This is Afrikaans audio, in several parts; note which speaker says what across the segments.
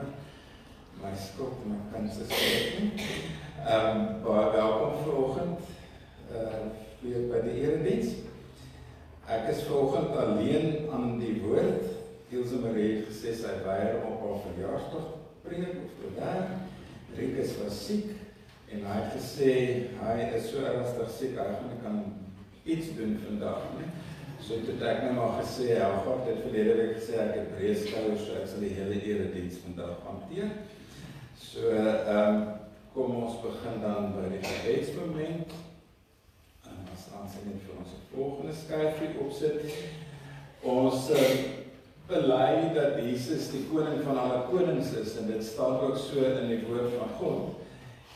Speaker 1: jammer. My skuld en my kind se skuld nie. Baie welkom vanoggend weer by die erediens. Ek is vanoggend alleen aan die woord. Ilse Marie het gesê sy weier op haar verjaarsdag preek of te werk. Rikus was siek en hy het gesê hy is so ernstig siek, hy kan iets doen vandag. Nie? So toe het ek nou maar gesê, Helgaard het verlede week gesê ek het breë skouers, so ek sal die hele erediens vandag hanteer. So kom ons begin dan by die gebedsmoment. En as ons net vir ons volgende skyfie opsit. Ons bely dat Jesus die koning van alle konings is en dit staan ook so in die woord van God.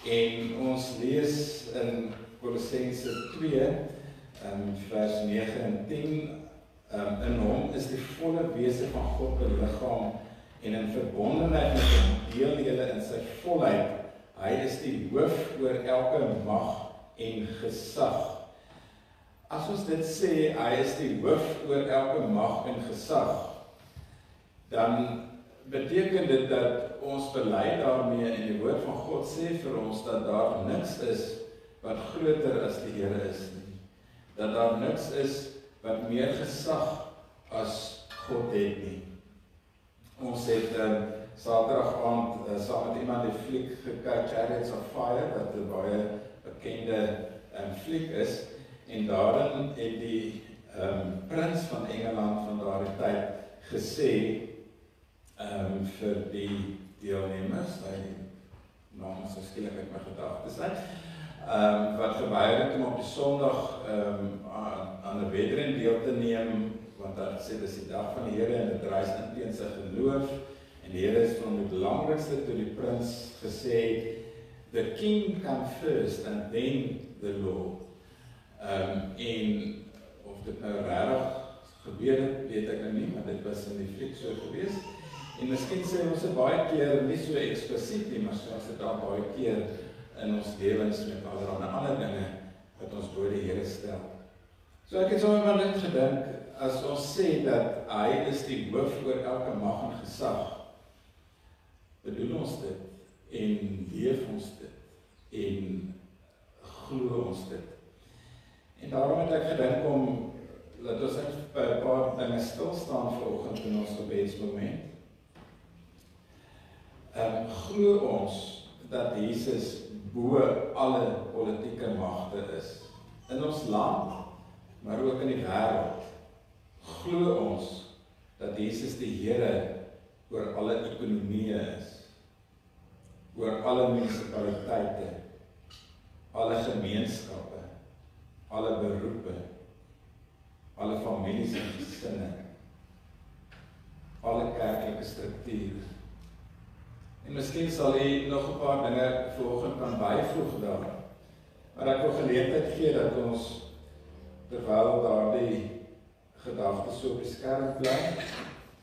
Speaker 1: En ons lees in Kolossense 2 vers 9 en 10 in hom is die volle wese van God beliggaam en in verbondenheid met hom deel julle in sy volheid. Hy is die hoof oor elke mag en gesag. As ons dit sê, hy is die hoof oor elke mag en gesag, dan beteken dit dat ons bely daarmee en die woord van God sê vir ons dat daar niks is wat groter as die Here is nie. Dat daar niks is wat meer gesag as God het nie. Ons het Saterdag aand saam met iemand die fliek gekyk, Chariots of Fire, wat 'n baie bekende fliek is, en daarin het die prins van Engeland van daardie tyd gesê vir die deelnemers, hy naam is skielik uit my gedagtes uit, wat geweier het om op die Sondag aan 'n wedren deel te neem, want hy sê dis die dag van die Here en dit reis in teen sy geloof, en die Here is van die belangrikste toe die prins gesê, the king come first and then the Lord. En of dit nou regtig gebeur het, weet ek nou nie, maar dit was in die fliek so gewees. En miskien sê ons dit baie keer, nie so eksplisiet nie, maar soos dit daar baie keer in ons lewens met allerlei ander dinge wat ons voor die Here stel. So ek het sommer maar net gedink, as ons sê dat hy is die hoof oor elke mag en gesag, bedoel ons dit en leef ons dit en glo ons dit. En daarom het ek gedink om dat ons net by 'n paar dinge stil staan vanoggend in ons gebedsmoment. Glo ons dat Jesus bo alle politieke magte is in ons land, maar ook in die wêreld. Glo ons dat Jesus die Here oor alle ekonomieë is, oor alle munisipaliteite, alle gemeenskappe, alle beroepe, alle families en gesinne, alle kerklike strukture. En miskien sal jy nog 'n paar dinge vanoggend kan byvoeg daar. Maar ek wil geleentheid gee dat ons, terwyl daardie gedagtes so op die skerm bly,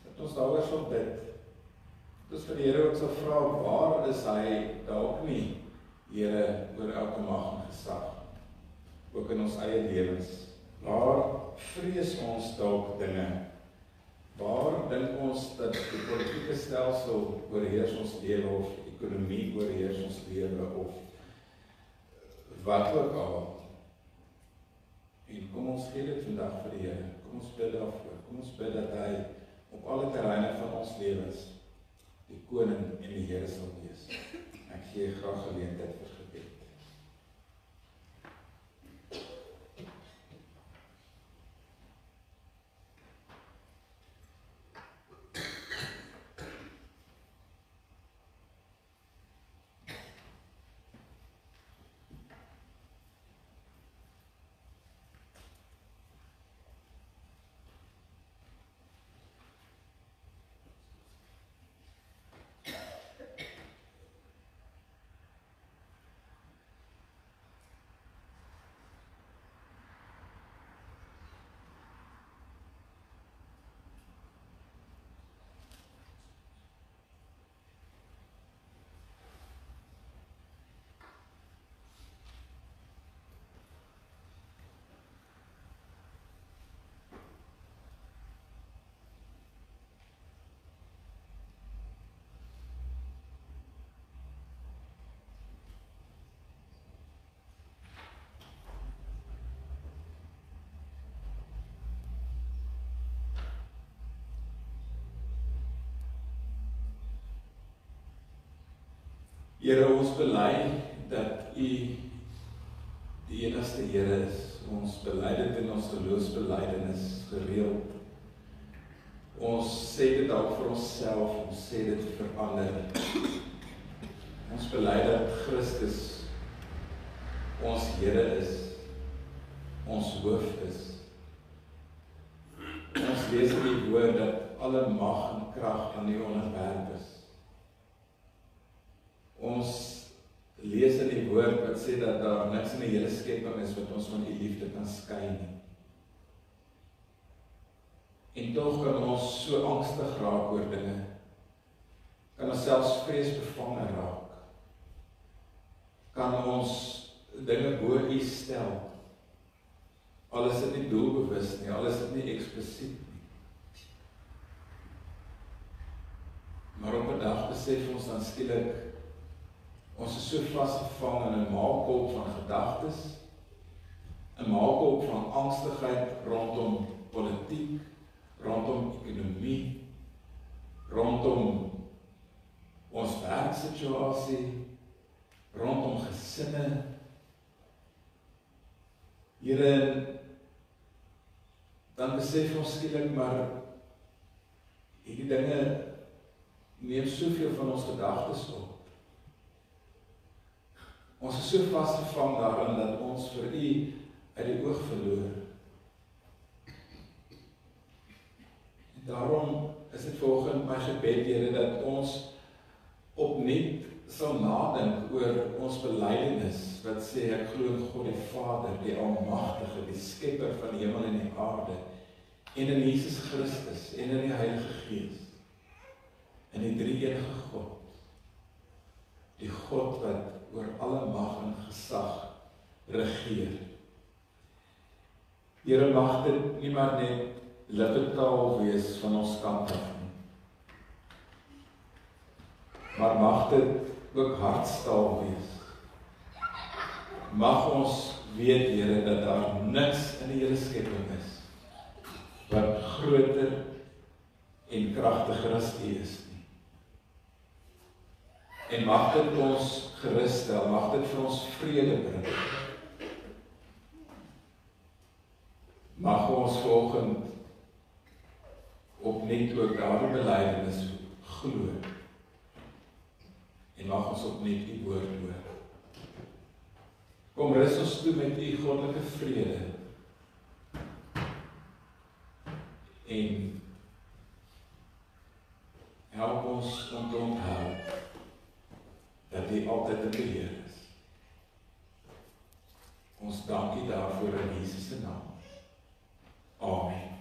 Speaker 1: dat ons daaroor sal bid. Dat ons vir die Here ook sal vra, waar is hy dalk nie, Here, oor elke mag en gesag, ook in ons eie lewens. Waar vrees ons dalk dinge? Waar dink ons dat die politieke stelsel oorheers ons lewe of ekonomie oorheers ons lewe of wat ook al? En kom ons gee dit vandag vir die Here. Kom ons bid daarvoor. Kom ons bid dat hy op alle terreine van ons lewens die koning en die Here sal wees. Ek gee graag geleentheid vir gebed. Here, ons bely dat U die enigste Here is. Ons bely dit in ons geloofsbelijdenis gereeld. Ons sê dit ook vir onsself, ons sê dit vir ander. Ons bely dat Christus ons Here is, ons hoof is. Ons lees in die woord dat alle mag en krag aan U onderwerp is. Ons lees in die woord wat sê dat daar niks in die hele skepping is wat ons van U liefde kan skei nie. En tog kan ons so angstig raak oor dinge, kan ons selfs vreesbevange raak, kan ons dinge bo U stel, al is dit nie doelbewus nie, al is dit nie eksplisiet nie. Maar op 'n dag besef ons dan skielik, ons is so vasgevang in 'n maalkolk van gedagtes, 'n maalkolk van angstigheid rondom politiek, rondom ekonomie, rondom ons werksituasie, rondom gesinne. Here, dan besef ons skielik, maar hierdie dinge neem soveel van ons gedagtes op. Ons is so vasgevang daarin dat ons vir U uit die oog verloor. En daarom is dit vanoggend my gebed, Here, dat ons opnuut sal nadink oor ons belydenis wat sê ek glo in God die Vader, die Almagtige, die Skepper van die hemel en die aarde, en in Jesus Christus en in die Heilige Gees, in die drie-enige God, die God wat oor alle mag en gesag regeer. Here, mag dit nie maar net lippetaal wees van ons kant af nie, maar mag dit ook hartstaal wees. Mag ons weet, Here, dat daar niks in die hele skepping is wat groter en kragtiger as U is nie. En mag dit ons gerusstel, mag dit vir ons vrede bring. Mag ons vanoggend opnuut ook daardie belydenis glo. En mag ons opnuut U woord hoor. Kom rus ons toe met U goddelike vrede. En help ons om te onthou dat U altyd in beheer is. Ons dank U daarvoor in Jesus se naam. Amen.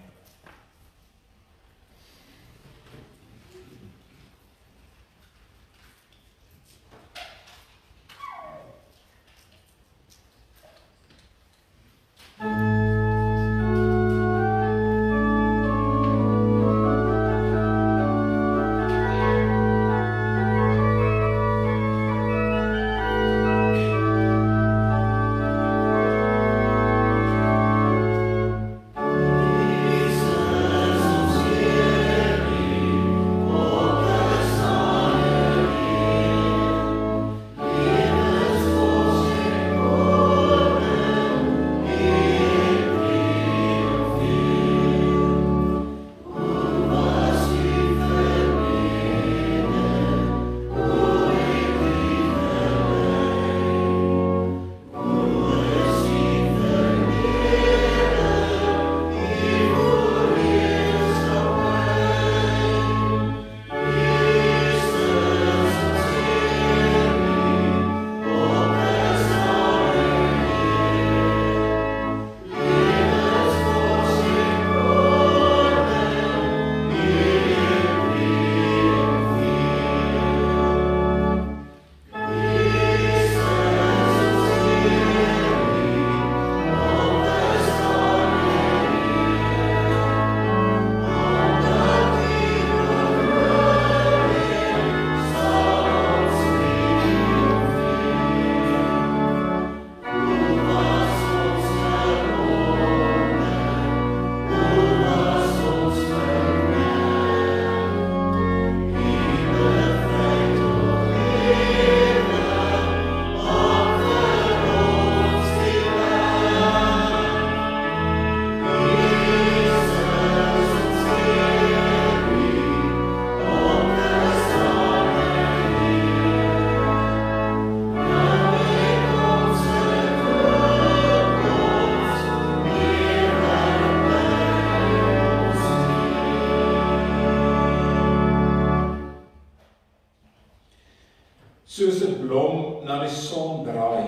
Speaker 1: soos 'n blom na die son draai,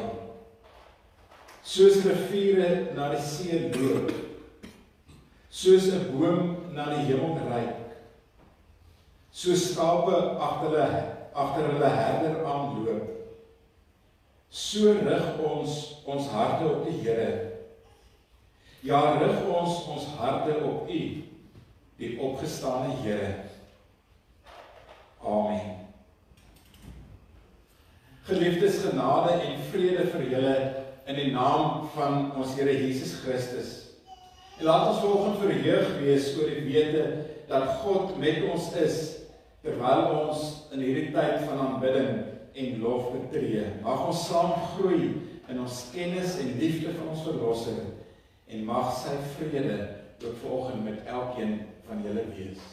Speaker 1: soos riviere na die see loop, soos 'n boom na die hemel reik, soos skape agter hulle herder aanloop, so rig ons harte op die Here. Ja, rig ons harte op U, die opgestane Here. Amen. Geliefdes, genade en vrede vir julle in die naam van ons Here Jesus Christus. En laat ons vanoggend verheug wees oor die wete dat God met ons is, terwyl ons in hierdie tyd van aanbidding en lof betree. Mag ons saam groei in ons kennis en liefde van ons Verlosser, en mag sy vrede ook vanoggend met elkeen van julle wees.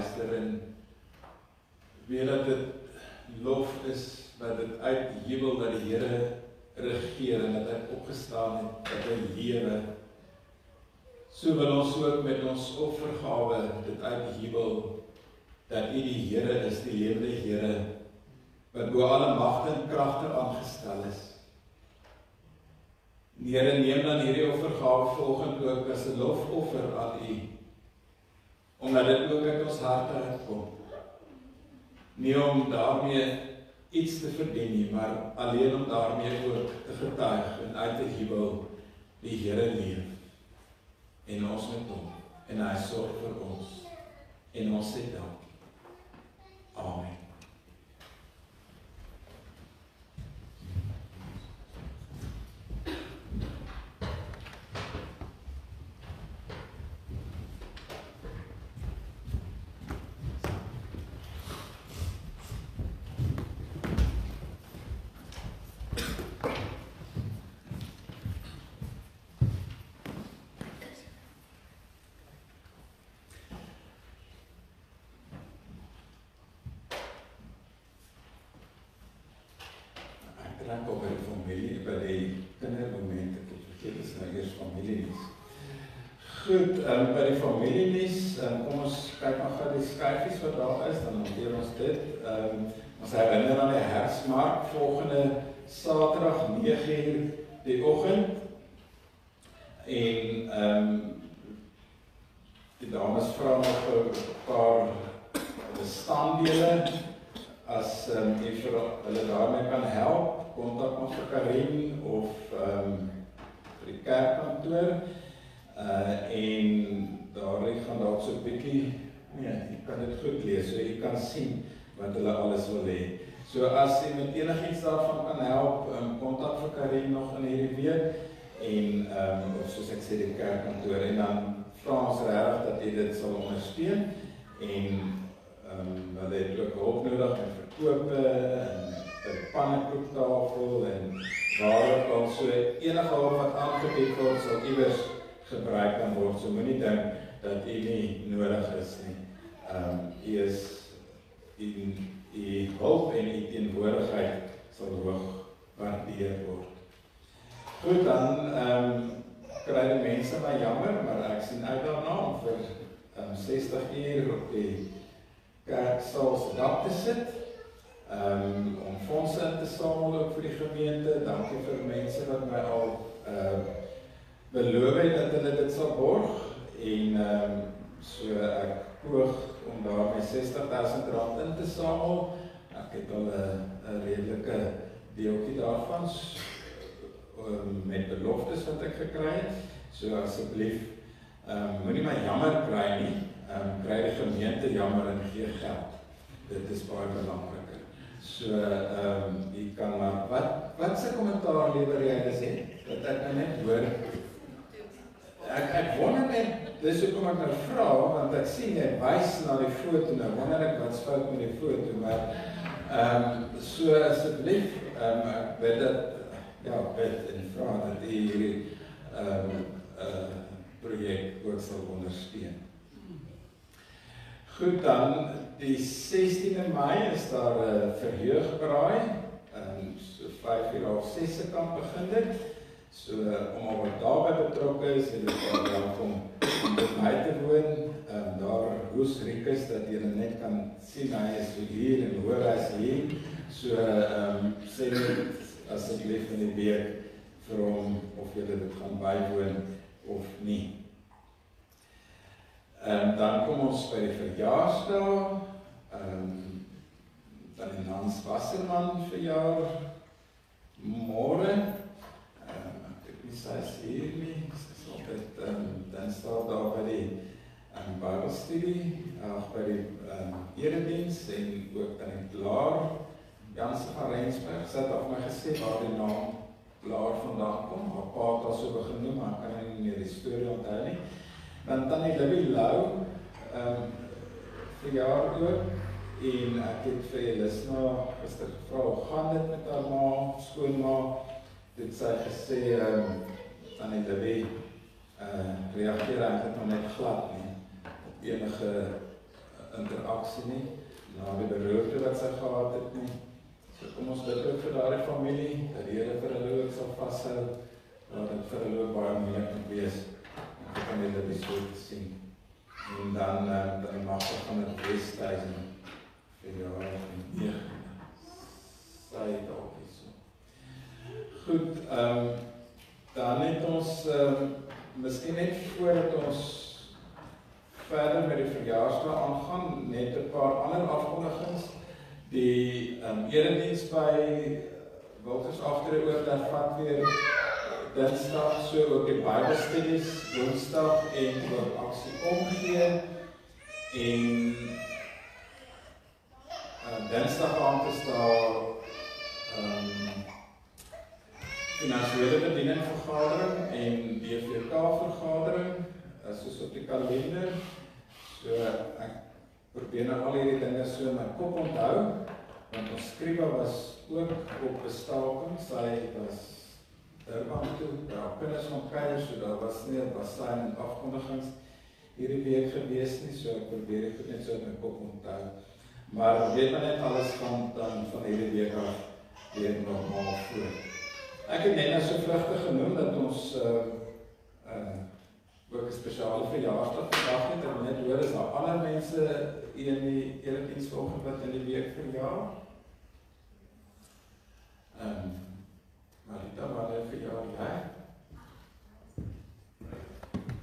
Speaker 1: luister en weet dat dit lof is, dat dit uitjubel dat die Here regeer en dat hy opgestaan het, dat hy lewe. So wil ons ook met ons offergawe dit uitjubel, dat U die Here is, die lewende Here, wat bo alle magte en kragte aangestel is. Here, neem dan hierdie offergawe volgende ook as 'n lofoffer aan U, omdat dit ook uit ons harte uitkom. Nie om daarmee iets te verdien nie, maar alleen om daarmee ook te getuig en uit te jubel, die Here leef. En ons met hom, en hy sorg vir ons, en ons sê dankie. Amen. Ek op by die familie, by die kindermoment, ek het vergeet, is nou eers familienies. Goed, by die familienies, kom ons kyk maar gou die skyfies wat daar is, dan hanteer ons dit. Ons herinner aan die Hersmark, volgende Saterdag 9:00 die oggend. En die dames vra nog 'n paar bestanddele, as jy vir hulle daarmee kan help, kontak ons vir Karin of vir die kerkkantoor. En daar gaan dalk so 'n bietjie, jy kan dit goed lees, so jy kan sien wat hulle alles wil hê. So as jy met enigiets daarvan kan help, kontak vir Karin nog in hierdie week, en of soos ek sê, die kerkkantoor, en dan vra ons regtig dat jy dit sal ondersteun, en hulle het ook hulp nodig met verkope, en die pannekoektafel, en waar ook al, so enige hulp wat aangebied word, sal iewers gebruik kan word, so moenie dink dat jy nie nodig is nie. Jy is, die hulp en die teenwoordigheid sal hoog waardeer word. Goed, dan kry die mense my jammer, maar ek sien uit daarna vir 60 uur op die kerksaal se dak te sit, om fondse in te samel ook vir die gemeente. Dankie vir mense wat my al beloof het dat hulle dit sal borg, en so ek poog om daar my R60,000 in te samel. Ek het al 'n redelike deeltjie daarvan met beloftes wat ek gekry het. So asseblief, moenie my jammer kry nie, kry die gemeente jammer en gee geld. Dit is baie belangriker. So, jy kan maar, wat se kommentaar lewer jy as het? Dat ek nou net hoor. Ek wonder net, dis hoekom ek nou vra, want ek sien jy wys na die foto, nou wonder ek wat fout met die foto, maar so asseblief, ek weet dat, bid en vra dat jy hierdie projek ook sal ondersteun. Goed, dan die 16de Mei is daar 'n verheugbraai, so 5:30 se kant begin dit. So om al wat daarbey betrokke is, en dit welkom om met my te woon, daar hoes Rikus, dat jy net kan sien, hy is hier en hoor hy is hier. So sê net asseblief in die week vir hom of jy dit gaan bywoon of nie. Dan kom ons by die verjaarsdag, dan die Hans Wasserman verjaar môre. Sy is hier nie, sy is altyd, dan staan daar by die Bybelstudie, by die erediens en ook dan die Blaar, Janse van Rensburg, sy het af my gesê waar die naam Blaar vandaan kom, haar pa het al so begin noem, maar kan nie meer die storie onthou nie. Dan die Libby Lou, verjaar ook, en ek het vir Elisma gister gevra, hoe gaan dit met haar ma, skoonma, dit sy gesê, dan die Libby reageer eintlik nog net glad nie, op enige reaksie nie, na die beroerte wat sy gehad het nie. So kom ons bid ook vir daardie familie, dat die Here vir hulle ook sal vashou, dat dit vir hulle ook baie moeilik moet wees, en vir kan hulle die so te sien. En dan die magte van het Westhuizen, vir jaar en 9, sy dalk is so. Goed, dan het ons, miskien net voordat ons verder met die verjaarsdag aangaan, net 'n paar ander afkondigings. Die erediens by Wilkers Aftree Oordag vat weer Dinsdag, so ook die Bybelstudies Woensdag en ook aksie omgee. En Dinsdag aand is daar finansiële bediening vergadering en DVK vergadering, soos op die kalender. So ek probeer nou al hierdie dinge so in my kop onthou, want ons skrywer was ook op bestaking, sy was Durban toe, daar kinders van kuier, so daar was nie 'n basyn en afkondigings hierdie week gewees nie, so ek probeer dit net so in my kop onthou. Maar weet maar net alles gaan dan van hierdie week af weer normaal voor. Ek het net nou so vlugtig genoem dat ons ook 'n spesiale verjaarsdag vandag het, en net hoor is daar ander mense in die erediens vanoggend wat in die week verjaar. Marita, wanneer verjaar jy?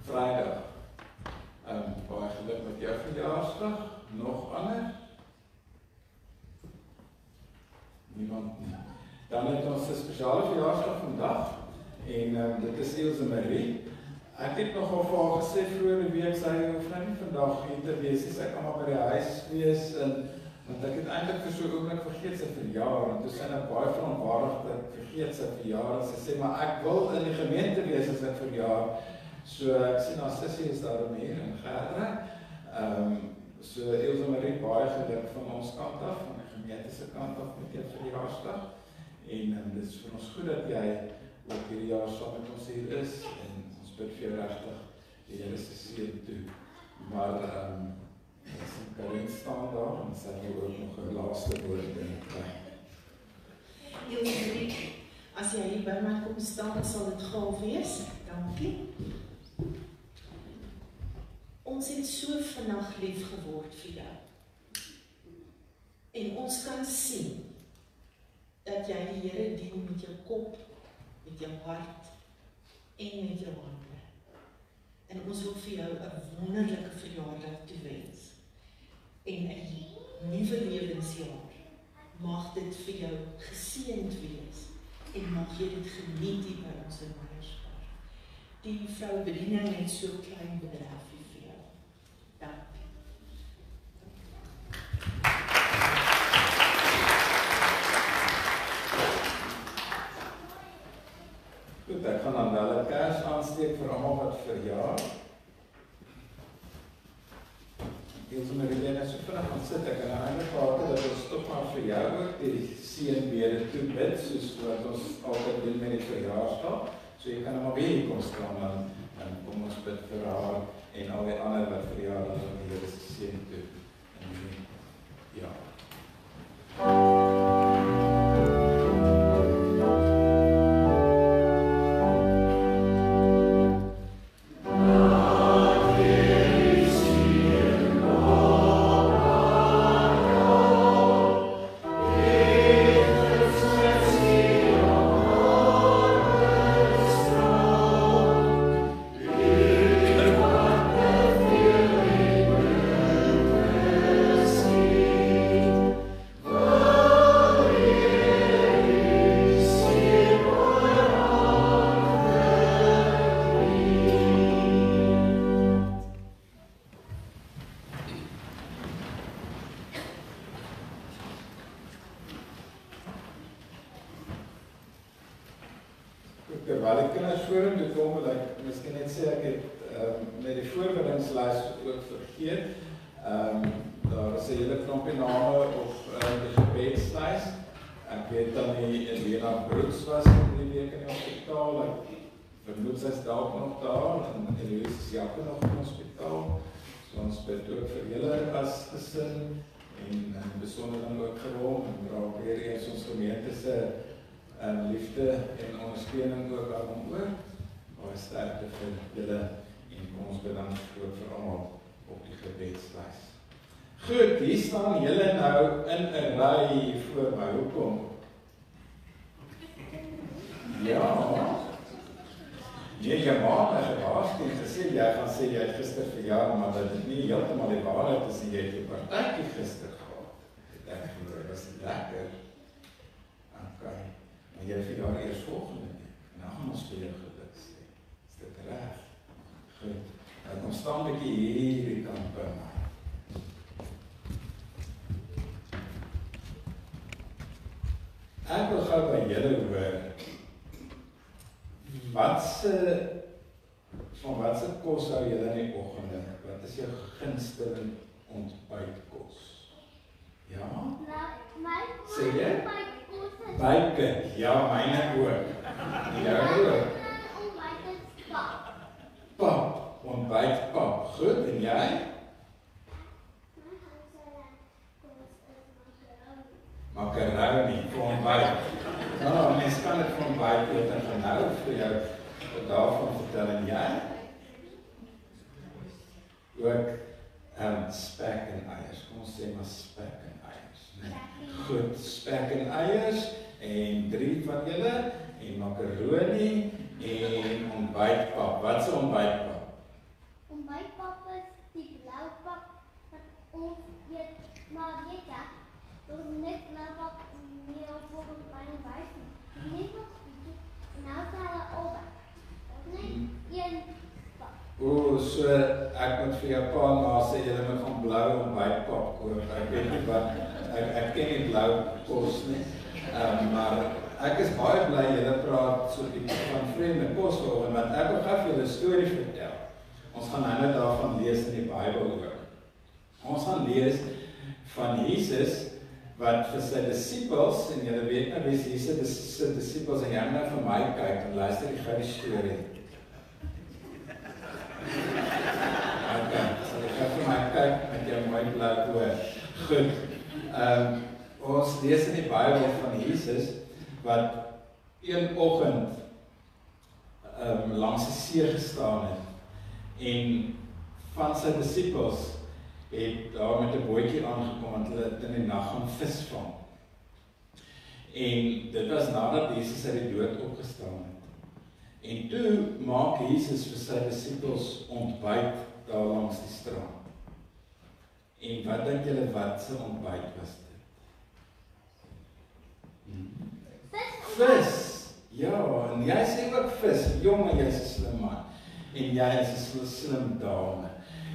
Speaker 1: Vrydag. Baie geluk met jou verjaarsdag. Nog ander? Niemand nie. Dan het ons 'n spesiale verjaarsdag vandag, en dit is Ilse Marie. Ek het nogal vir haar gesê vroeër die week, sy hoef nou nie vandag hier te wees nie, sy kan maar by die huis wees, want ek het eintlik vir so 'n oomblik vergeet sy verjaar, en toe sy nou baie verontwaardig dat ek vergeet sy verjaar, en sy sê, maar ek wil in die gemeente wees as ek verjaar, so ek sien haar sussie is daarom hier in Gerdra, so Ilse Marie, baie geluk van ons kant af, van die gemeente se kant af met jou verjaarsdag, en dit is vir ons goed dat jy ook hierdie jaar saam met ons hier is, en ons bid vir jou regtig die Here se seën toe. Maar Karin staan daar, en sy wil ook nog 'n laaste woord kry.
Speaker 2: Ilse, as jy hier by my kom staan, sal dit gou wees. Dankie. Ons het so vinnig lief geword vir jou. En ons kan sien dat jy die Here dien met jou kop, met jou hart en met jou hande. En ons wil vir jou 'n wonderlike verjaardag toewens. En 'n nuwe lewensjaar. Mag dit vir jou geseënd wees en mag jy dit geniet hier by ons in Meyersburg. Die vrou bediening het so klein bedryfie vir jou. Dankie.
Speaker 1: Goed, ek gaan dan wel 'n kers aansteek vir almal wat verjaar. Ilse Marie, net so vinnig gaan sit, ek en eintlik gehad dat ons tog maar vir jou ook die seënbede toe bid, soos wat ons altyd doen met die verjaarsdag. So jy kan nou maar weer kom staan, en kom ons bid vir haar en al die ander wat verjaar, dat ons die Here se seën toe. Ja. Terwyl die kinders vorentoe kom, wil ek miskien net sê, ek het met die voorbereidingslys ook vergeet. Daar is 'n hele klompie name op die gebedslys. Ek weet dan die Elena Brooks was in die week in die hospitaal. Ek vermoed sy is dalk nog daar, en Eloise is Jappe nog in die hospitaal. So ons bid ook vir julle as gesin en besonder dan ook gerom en dra weer eens ons gemeente se liefde en ondersteuning ook aan hom oor. Baie sterkte vir julle en kom ons bid dan ook vir almal op die gebedslys. Goed, hier staan julle nou in 'n ry voor my. Hoekom? Ja. Jy maak my gewaarsku en gesê jy gaan sê jy het gister verjaar, maar dat dit nie heeltemal die waarheid is nie, jy het 'n partytjie gister gehad. Ek dink dit was lekker. Okay. Maar jy verjaar eers volgende week. En dan gaan ons vir jou geluk sê. Is dit reg? Goed. Nou kom staan 'n bietjie hierdie kant by my. Ek wil gou by julle hoor. Van wat se kos hou julle in die oggende? Wat is jou gunsteling ontbytkos? Ja? Sê jy? Bacon. Ja, myne ook. Jou ook. Pap. Ontbytpap. Goed, en jy? Macaroni vir ontbyt. Nou, mens kan dit vir ontbyt eet en gaan nou vir jou daarvan vertel en jy? Ook spek en eiers. Kom ons sê maar spek en eiers. Nee. Goed, spek en eiers en 3 van julle en macaroni en ontbytpap. Wat se ontbytpap?
Speaker 3: Ontbytpap is die blou pap wat ons eet, maar weet jy, dat is net blou pap meer volgens my ontbyt. Net wat bietjie, nou sal hulle albei. Net een pap.
Speaker 1: So ek moet vir jou pa en ma sê julle moet van blou ontbytpap koop. Ek weet nie wat ek ken nie blou kos nie. Maar ek is baie bly julle praat so 'n bietjie van vreemde kos vanoggend, want ek wil gou vir julle 'n storie vertel. Ons gaan nou net daarvan lees in die Bybel ook. Ons gaan lees van Jesus wat vir sy disippels, en julle weet nou wie Jesus se disippels, en jy nou vir my kyk en luister die goue storie. Okay, sal ek vir my kyk met jou mooi blou oë. Goed. Ons lees in die Bybel van Jesus wat een oggend langs die see gestaan het en van sy disippels het daar met 'n bootjie aangekom want hulle het in die nag gaan visvang. En dit was nadat Jesus uit die dood opgestaan het. En toe maak Jesus vir sy disippels ontbyt daar langs die strand. En wat dink julle wat se ontbyt was dit? Vis! Ja, en jy sê ook vis. Jonge, jy is 'n slim man. En jy is 'n slim dame.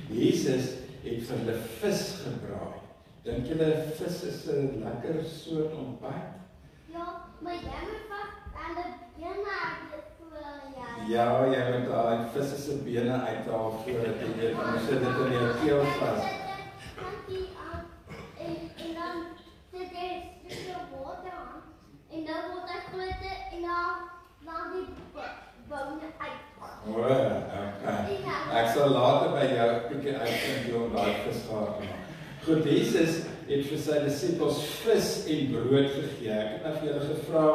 Speaker 1: Jesus het vir hulle vis gebraai. Dink julle vis is 'n lekker soort ontbyt?
Speaker 3: Ja, maar jy moet vas aan die bene uitvoer,
Speaker 1: Ja, jy moet daai vis se bene uithaal voordat jy dit kan sit dit in jou keel vas.
Speaker 3: En dan sit jy 'n stukkie water aan en dan word hy groter en dan die bone uit.
Speaker 1: Okay. Ek sal later by jou 'n bietjie uitvind hoe om daai vis gaar te maak. Goed, Jesus het vir sy disippels vis en brood gegee. Ek het nou vir julle gevra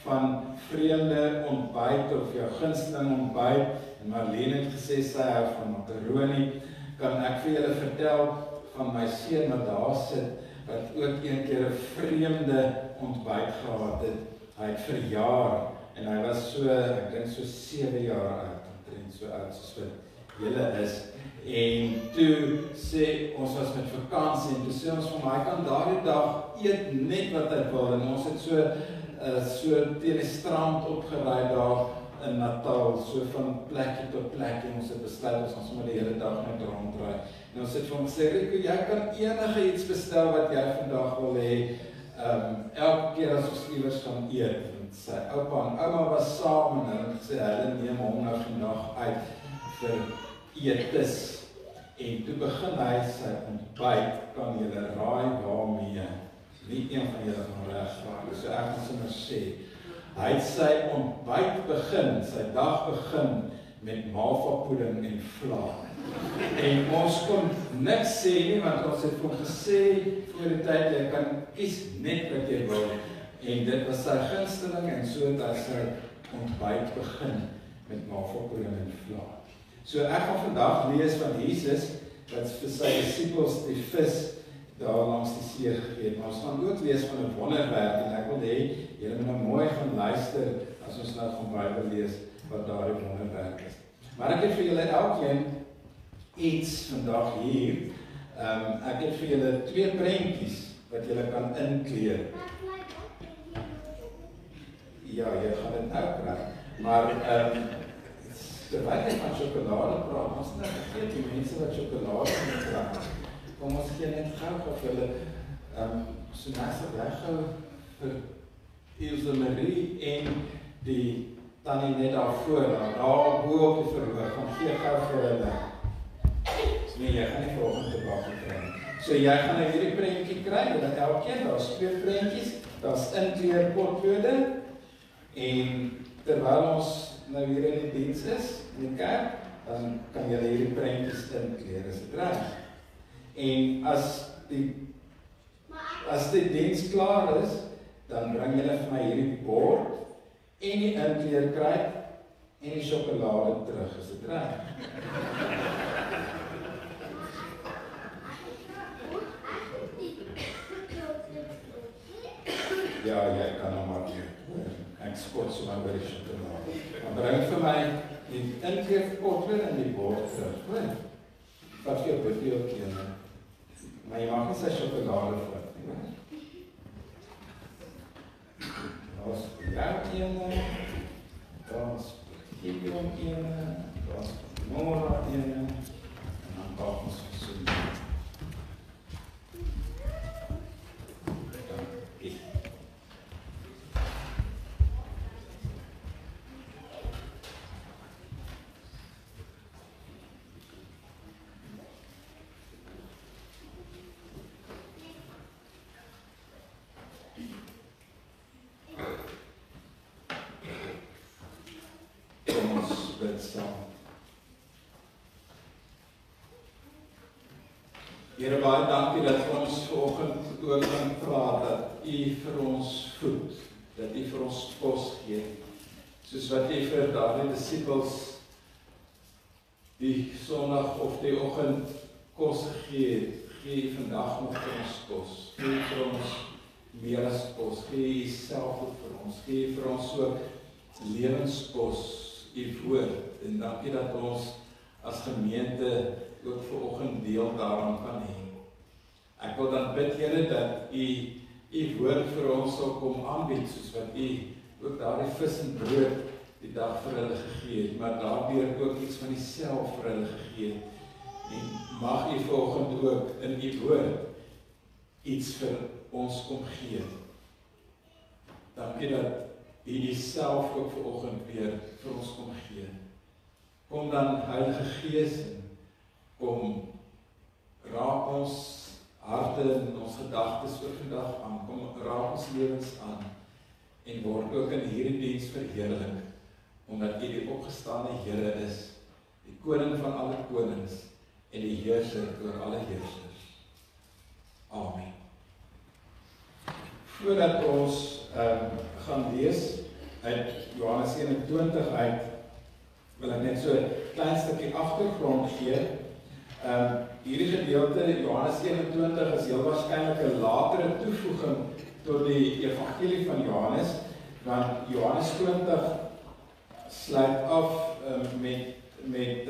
Speaker 1: van vreemde ontbyt of jou gunsteling ontbyt. En Marlene het gesê sy hou van macaroni. Kan ek vir julle vertel van my seun wat daar sit, wat ook een keer 'n vreemde ontbyt gehad het. Hy het verjaar en hy was so, ek dink so 7 jaar oud, omtrent so oud soos wat julle is. En toe sê, ons was met vakansie en toe sê ons van hy kan daardie dag eet net wat hy wil. En ons het so teen die strand opgeraai daar in Natal, so van plekkie tot plekkie. Ons het besluit ons gaan sommer die hele dag net ronddraai. En ons het vir hom gesê, Rico, jy kan enige iets bestel wat jy vandag wil hê. Elke keer as ons iewers gaan eet. En sy oupa en ouma was saam en hulle het gesê, hulle neem hom nou vandag uit vir eetes. En toe begin hy sy ontbyt, kan julle raai waarmee. Nie een van julle gaan regstaan. So ek gaan sommer sê, hy het sy ontbyt begin, sy dag begin met malva pudding en vla. En ons kon niks sê nie, want ons het vir hom gesê voor die tyd, jy kan kies net wat jy wil. En dit was sy gunsteling, en so het hy sy ontbyt begin met navelkoring en vla. So ek gaan vandag lees van Jesus, wat vir sy disippels die vis daar langs die see gegee het. Maar ons gaan ook lees van 'n wonderwerk, en ek wil hê julle moet nou mooi gaan luister, as ons nou gaan Bybel lees, wat daardie wonderwerk is. Maar ek het vir julle elkeen iets vandag hier. Ek het vir julle 2 prentjies wat julle kan inkleer. Ja, jy gaan dit nou kry. Maar terwyl ek van sjokolade praat, ons nou vergeet die mense wat sjokolade kry. Kom ons gee net gou vir hulle so nasig weggou vir Ilse Marie en die tannie net daarvoor, daar bo op die verhoog, van gee gou vir hulle. Nee, jy gaan nie volgende te bak kry. So jy gaan nou hierdie prentjie kry, en elkeen, daar's 2 prentjies, daar's inkleerpotlode, en terwyl ons nou hier in die diens is, in die kerk, dan kan julle hierdie prentjies inkleer, is dit reg? En as die diens klaar is, dan bring julle vir my hierdie bord, en die inkleerkryt, en die sjokolade terug, is dit reg? Ja, jy kan nou maar doen. Ek spot so maar by die sjokolade. Maar bring vir my die inkleerpotlode en die bord terug, hoor? Wat vir jou bietjie ook ene. Maar jy mag nie sy sjokolade vat nie, hoor? Daar's jou ene, daar's Gideon ene, daar's Nora ene, en dan bak ons versoen. Here, baie dankie dat ons vanoggend ook kan praat, dat U vir ons voed, dat U vir ons kos gee, soos wat U vir daardie disippels die Sondag of die oggend kos gegee, gee vandag nog vir ons kos, gee vir ons meer as kos, gee U self vir ons, gee vir ons ook lewenskos, U woord, en dankie dat ons as gemeente ook vanoggend deel daaraan kan hê. Ek wil dan bid, Here, dat U woord vir ons sal kom aanbied, soos wat U ook daardie vis en brood die dag vir hulle gegee het, maar daardeur ook iets van Uself vir hulle gegee het. En mag U vanoggend ook in U woord iets vir ons kom gee. Dankie dat U Uself ook vanoggend weer vir ons kom gee. Kom dan, Heilige Gees, kom raak ons harte en ons gedagtes vir vandag aan, kom raak ons lewens aan, en word ook in hierdie diens verheerlik, omdat U die opgestane Here is, die koning van alle konings, en die heerser oor alle heersers. Amen. Voordat ons gaan lees uit Johannes 21 uit, wil ek net so 'n klein stukkie agtergrond gee. Hierdie gedeelte, Johannes 21, is heel waarskynlik 'n latere toevoeging tot die evangelie van Johannes, want Johannes 20 sluit af met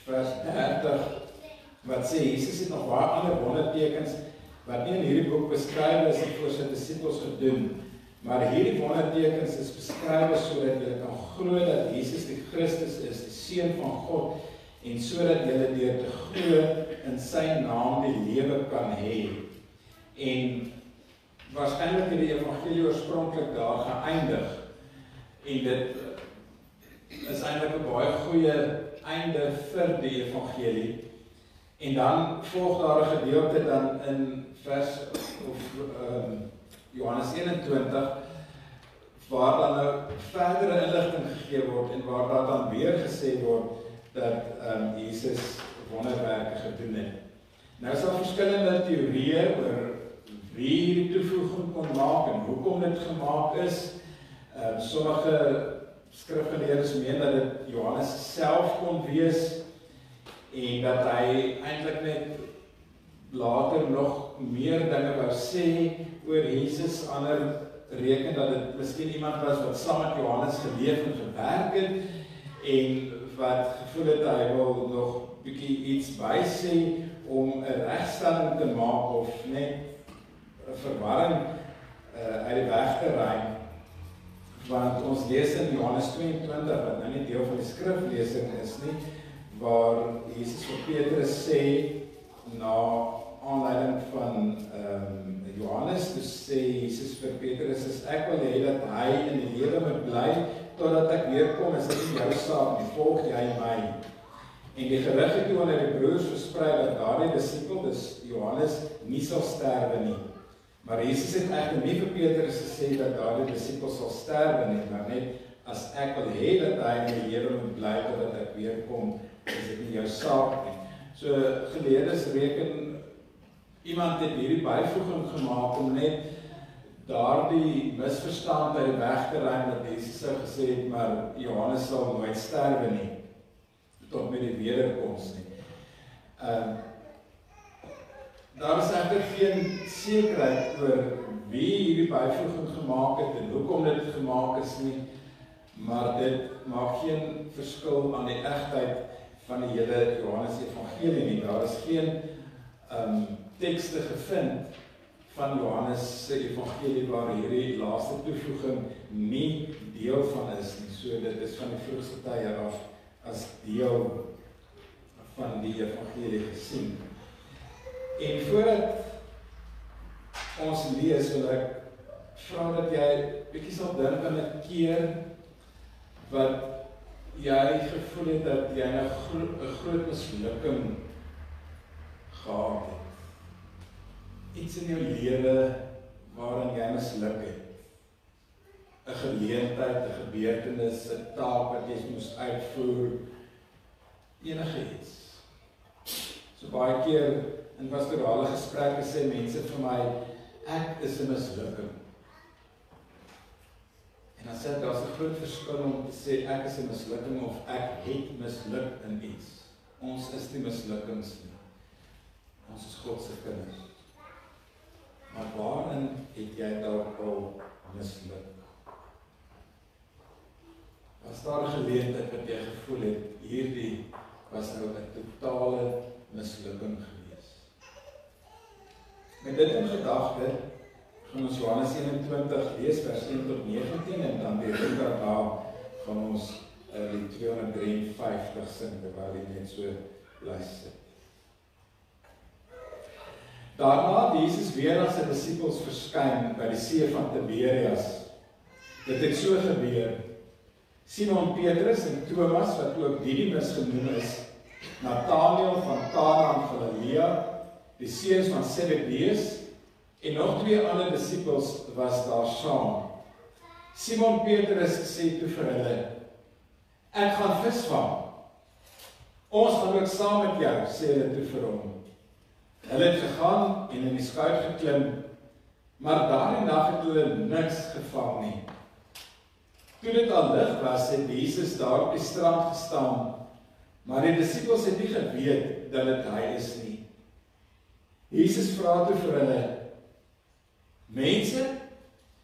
Speaker 1: vers 30, wat sê, Jesus het nog baie ander wondertekens, wat nie in hierdie boek beskryf is, en vir sy disippels gedoen, maar hierdie wondertekens is beskryf sodat julle kan glo dat Jesus die Christus is, die Seun van God, en sodat julle deur te glo in sy naam die lewe kan hê. En waarskynlik het die evangelie oorspronklik daar geëindig, en dit is eintlik 'n baie goeie einde vir die evangelie. En dan volg daar 'n gedeelte dan in vers Johannes 21, waar dan nou verdere inligting gegee word, en waar daar dan weer gesê word, dat Jesus wonderwerke gedoen het. Nou is daar verskillende teorieë oor wie hierdie toevoeging kon maak en hoekom dit gemaak is. Sommige skrifgeleerdes meen dat dit Johannes self kon wees en dat hy eintlik net later nog meer dinge wou sê oor Jesus. Ander reken dat dit miskien iemand was wat saam met Johannes geleef en gewerk het en wat gevoel het hy wil nog bietjie iets bysê om 'n regstelling te maak of net 'n verwarring uit die weg te ruim. Want ons lees in Johannes 22, wat nou nie deel van die skriflesing is nie, waar Jesus vir Petrus sê, na aanleiding van Johannes, dus sê Jesus vir Petrus, ek wil hê dat hy in die lewe moet bly, totdat ek weer kom, is dit nie jou saak nie, volg jy my. En die gerig het toe onder die broers versprei, dat daardie disipel, dus Johannes, nie sal sterwe nie. Maar Jesus het echter nie vir Petrus gesê dat daardie disipel sal sterwe nie, maar net as ek wil hê dat hy in die Here moet bly totdat ek weer kom, is dit nie jou saak nie. So geleerdes reken iemand het hierdie byvoeging gemaak om net daardie misverstand uit die weg te ruim dat Jesus sou gesê het, maar Johannes sal nooit sterwe nie, tot met die wederkoms nie. Daar is echter geen sekerheid oor wie hierdie byvoeging gemaak het en hoekom dit gemaak is nie, maar dit maak geen verskil aan die egtheid van die hele Johannes Evangelie nie. Daar is geen tekste gevind van Johannes se Evangelie waar hierdie laaste toevoeging nie deel van is nie. So dit is van die vroegste tye af as deel van die Evangelie gesien. En voordat ons lees, wil ek vra dat jy bietjie sal dink aan 'n keer wat jy gevoel het dat jy 'n groot mislukking gehad het. Iets in jou lewe waarin jy misluk het. 'n Geleentheid, 'n gebeurtenis, 'n taak wat jy moes uitvoer, enige iets. So baie keer in pastorale gesprekke sê mense vir my, ek is 'n mislukking. En dan sê daar's 'n groot verskil om te sê ek is 'n mislukking of ek het misluk in iets. Ons is nie mislukkings nie. Ons is God se kinders. Maar waarin het jy dalk al misluk? Was daar 'n geleentheid wat jy gevoel het, hierdie was nou 'n totale mislukking gewees? Met dit in gedagte, gaan ons Johannes 21 lees, vers 1 tot 19, en dan weer daarna gaan ons die 253 sing, waar die net so bly sit. Daarna het Jesus weer aan sy disippels verskyn by die see van Tiberias. Dit het so gebeur. Simon Petrus en Thomas, wat ook Didymus genoem is, Nathanael van Kana in Galilea, die seuns van Zebedeus, en nog 2 ander disippels was daar saam. Simon Petrus sê toe vir hulle, ek gaan visvang. Ons gaan ook saam met jou, sê hulle toe vir hom. Hulle het gegaan en in die skuit geklim, maar daardie nag het hulle niks gevang nie. Toe dit al lig was, het Jesus daar op die strand gestaan, maar die disippels het nie geweet dat dit hy is nie. Jesus vra toe vir hulle, mense,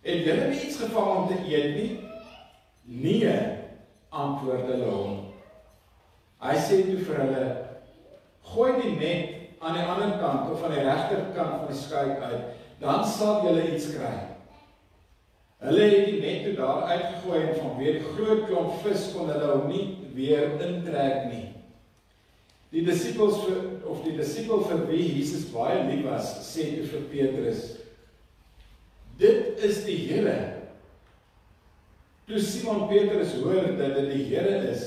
Speaker 1: het julle nie iets gevang om te eet nie? Nee, antwoord hulle hom. Hy sê toe vir hulle, gooi die net aan die ander kant of aan die regterkant van die skuit uit, dan sal julle iets kry. Hulle het die net toe daar uitgegooi en vanweer die groot klomp vis kon hulle hom nie weer intrek nie. Die disipel vir wie Jesus baie lief was, sê toe vir Petrus, dit is die Here. Toe Simon Petrus hoor dat dit die Here is,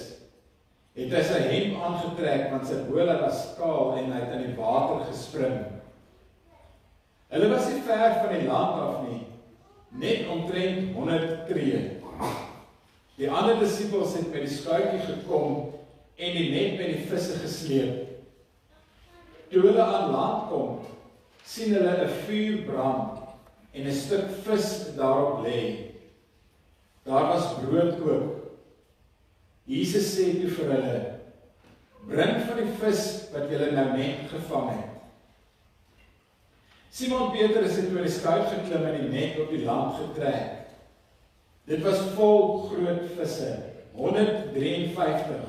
Speaker 1: het hy sy hemp aangetrek, want sy bole was kaal en hy het in die water gespring. Hulle was nie ver van die land af nie, net omtrent 100 tree. Die ander disippels het by die skuitjie gekom en die net met die visse gesleep. Toe hulle aan land kom, sien hulle 'n vuur brand en 'n stuk vis daarop lê. Daar was brood ook. Jesus sê toe vir hulle, bring van die vis wat julle nou net gevang het. Simon Petrus het oor die skuit geklim en die net op die land getrek. Dit was vol groot visse, 153.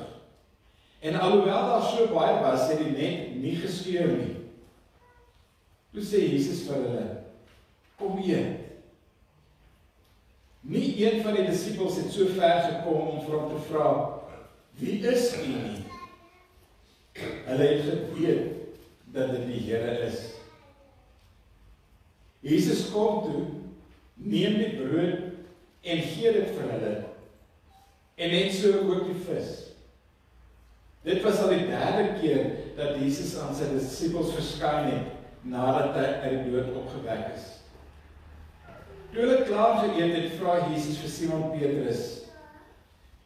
Speaker 1: En alhoewel daar so baie was, het die net nie geskeur nie. Toe sê Jesus vir hulle, kom eet. Nie een van die disippels het so ver gekom om vir hom te vra, wie is u nie? Hulle het geweet dat dit die Here is. Jesus kom toe, neem die brood en gee dit vir hulle, en net so ook die vis. Dit was al die 3de keer dat Jesus aan sy disippels verskyn het, nadat hy uit die dood opgewek is. Toe hulle klaar geëet het, vra Jesus vir Simon Petrus,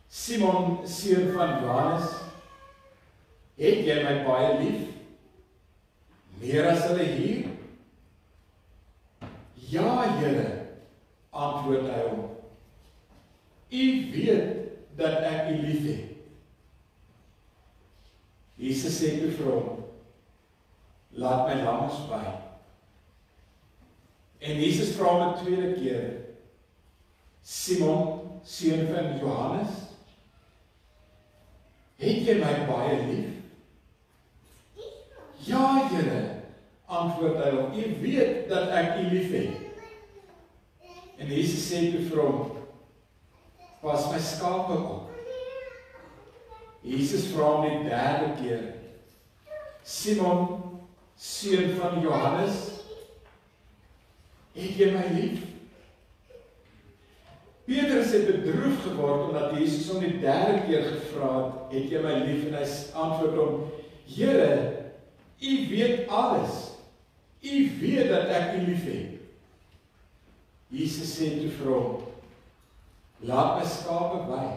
Speaker 1: Simon, seun van Johannes, het jy my baie lief? Meer as hulle hier? Ja, Here, antwoord hy hom. U weet dat ek u lief het. Jesus sê toe vir hom, laat my lammers by. En Jesus vra hom 'n tweede keer, Simon, seun van Johannes, het jy my baie lief? Ja, Here, antwoord hy hom, u weet dat ek u lief het. En Jesus sê toe vir hom, pas my skape op. Jesus vra hom die 3de keer, Simon, seun van Johannes, het jy my lief? Petrus het bedroef geword omdat Jesus hom die 3de keer gevra het jy my lief? En hy antwoord hom, Here, u weet alles. U weet dat ek u lief het. Jesus sê toe vir hom, laat my skape by.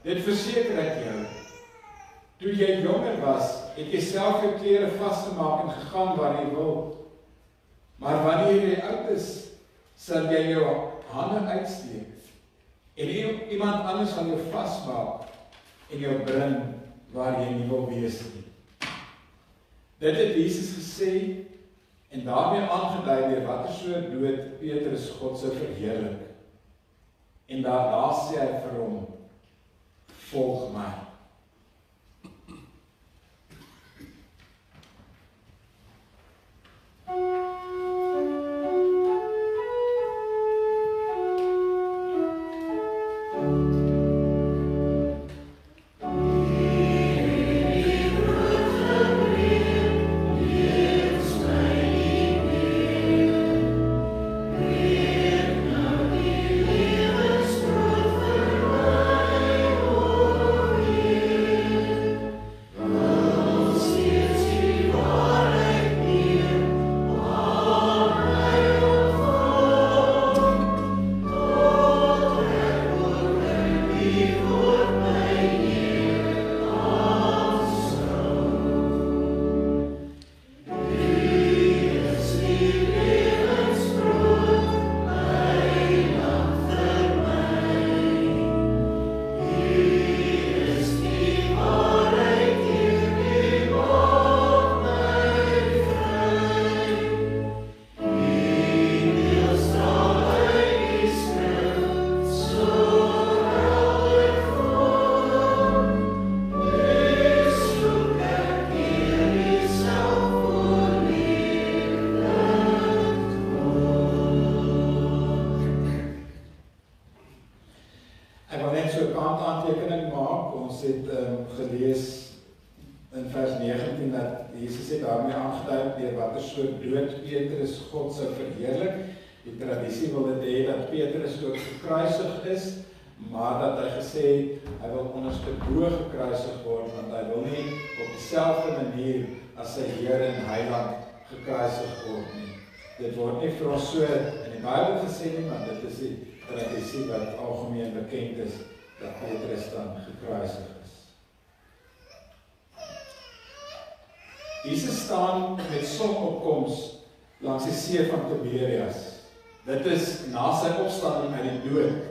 Speaker 1: Dit verseker ek jou, toe jy jonger was, het jy self jou klere vasgemaak en gegaan waar jy wil. Maar wanneer jy oud is, sal jy jou hande uitsteek en iemand anders sal jou vasmaak en jou bring waar jy nie wil wees nie. Dit het Jesus gesê en daarmee aangedui deur watter so dood Petrus God sou verheerlik. En daarna sê hy vir hom, volg my. gelees in vers 19 dat Jesus het daarmee aangedui deur watter so dood Petrus God sou verheerlik. Die tradisie wil dit hê dat Petrus ook gekruisig is, maar dat hy gesê hy wil onderste bo gekruisig word, want hy wil nie op dieselfde manier as sy Here en Heiland gekruisig word nie. Dit word nie vir ons so in die Bybel gesê nie, maar dit is die tradisie wat algemeen bekend is dat Petrus dan gekruisig is. Jesus staan met sonopkoms langs die see van Tiberias. Dit is na sy opstanding uit die dood.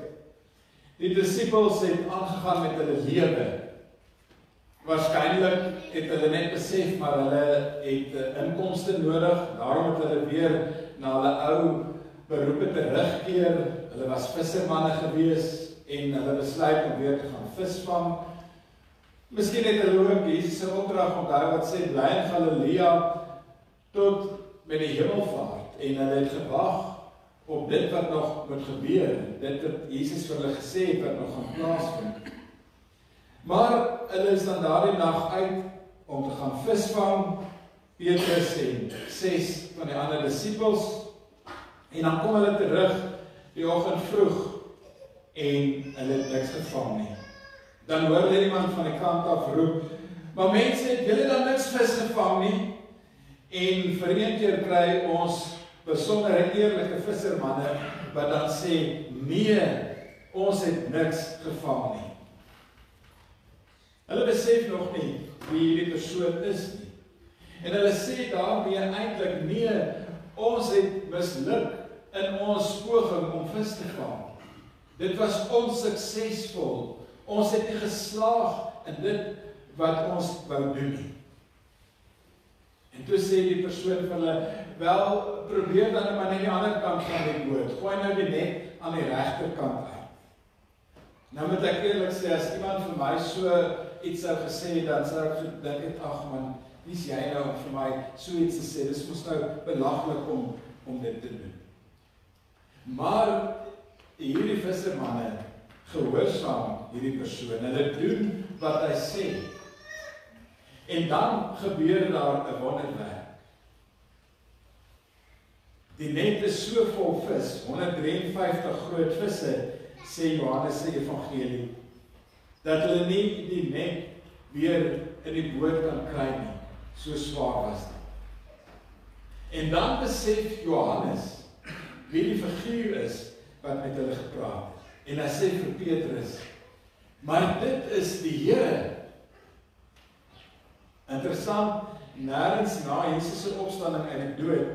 Speaker 1: Die disippels het aangegaan met hulle lewe. Waarskynlik het hulle net besef, maar hulle het inkomste nodig, daarom het hulle weer na hulle ou beroepe terugkeer. Hulle was vissermanne gewees en hulle besluit om weer te gaan visvang. Miskien het hulle ook Jesus se opdrag onthou wat sê bly in Galilea tot met die hemelvaart en hulle het gewag op dit wat nog moet gebeur, dit wat Jesus vir hulle gesê het wat nog gaan plaasvind. Maar hulle is dan daardie nag uit om te gaan visvang, Petrus en 6 van die ander disippels, en dan kom hulle terug die oggend vroeg en hulle het niks gevang nie. Dan hoor hulle iemand van die kant af roep, maar mense, het julle dan niks vis gevang nie? En vir een keer kry ons besondere eerlike vissermanne wat dan sê, nee, ons het niks gevang nie. Hulle besef nog nie wie hierdie persoon is nie. En hulle sê daarmee eintlik, nee, ons het misluk in ons poging om vis te vang. Dit was onsuksesvol. Ons het nie geslaag in dit wat ons wou doen nie. En toe sê die persoon vir hulle, wel, probeer dan maar net die ander kant van die boot. Gooi nou die net aan die regterkant uit. Nou moet ek eerlik sê, as iemand vir my so iets sou gesê, dan sou ek gedink het, ag man, wie is jy nou om vir my so iets te sê? Dis mos nou belaglik om dit te doen. Maar hierdie vissermanne gehoorsaam hierdie persoon, hulle doen wat hy sê. En dan gebeur daar 'n wonderwerk. Die net is so vol vis, 153 groot visse, sê Johannes se evangelie, dat hulle nie die net weer in die boot kan kry nie, so swaar was dit. En dan besef Johannes wie die figuur is wat met hulle gepraat het. En hy sê vir Petrus, maar dit is die Here. Interessant, nêrens na Jesus se opstanding uit die dood,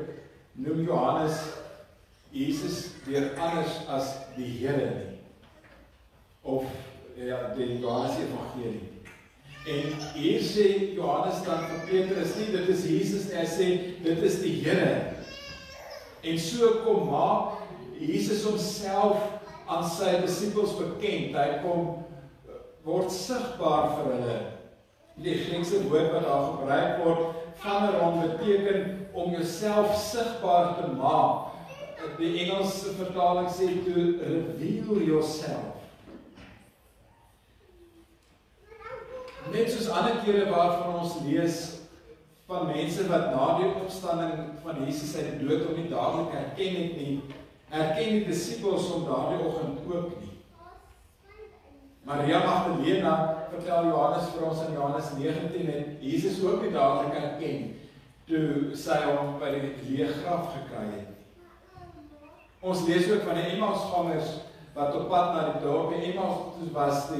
Speaker 1: noem Johannes Jesus weer anders as die Here nie. Of ja, die Johannes evangelie. En hier sê Johannes dan vir Petrus nie, dit is Jesus nie, hy sê, dit is die Here. En so kom maak Jesus homself aan sy disippels bekend, hy kom, word sigbaar vir hulle. Die Griekse woord wat daar gebruik word, Phaneron beteken om jouself sigbaar te maak. Die Engelse vertaling sê to reveal yourself. Net soos ander kere waarvan ons lees van mense wat na die opstanding van Jesus uit die dood hom nie dadelik herken het nie, herken die disippels hom daardie oggend ook nie. Maria Magdalena, vertel Johannes vir ons in Johannes 19, het Jesus ook nie dadelik herken toe sy hom by die leë graf gekry het. Ons lees ook van die Emmausgangers wat op pad na die dorpie Emmaus was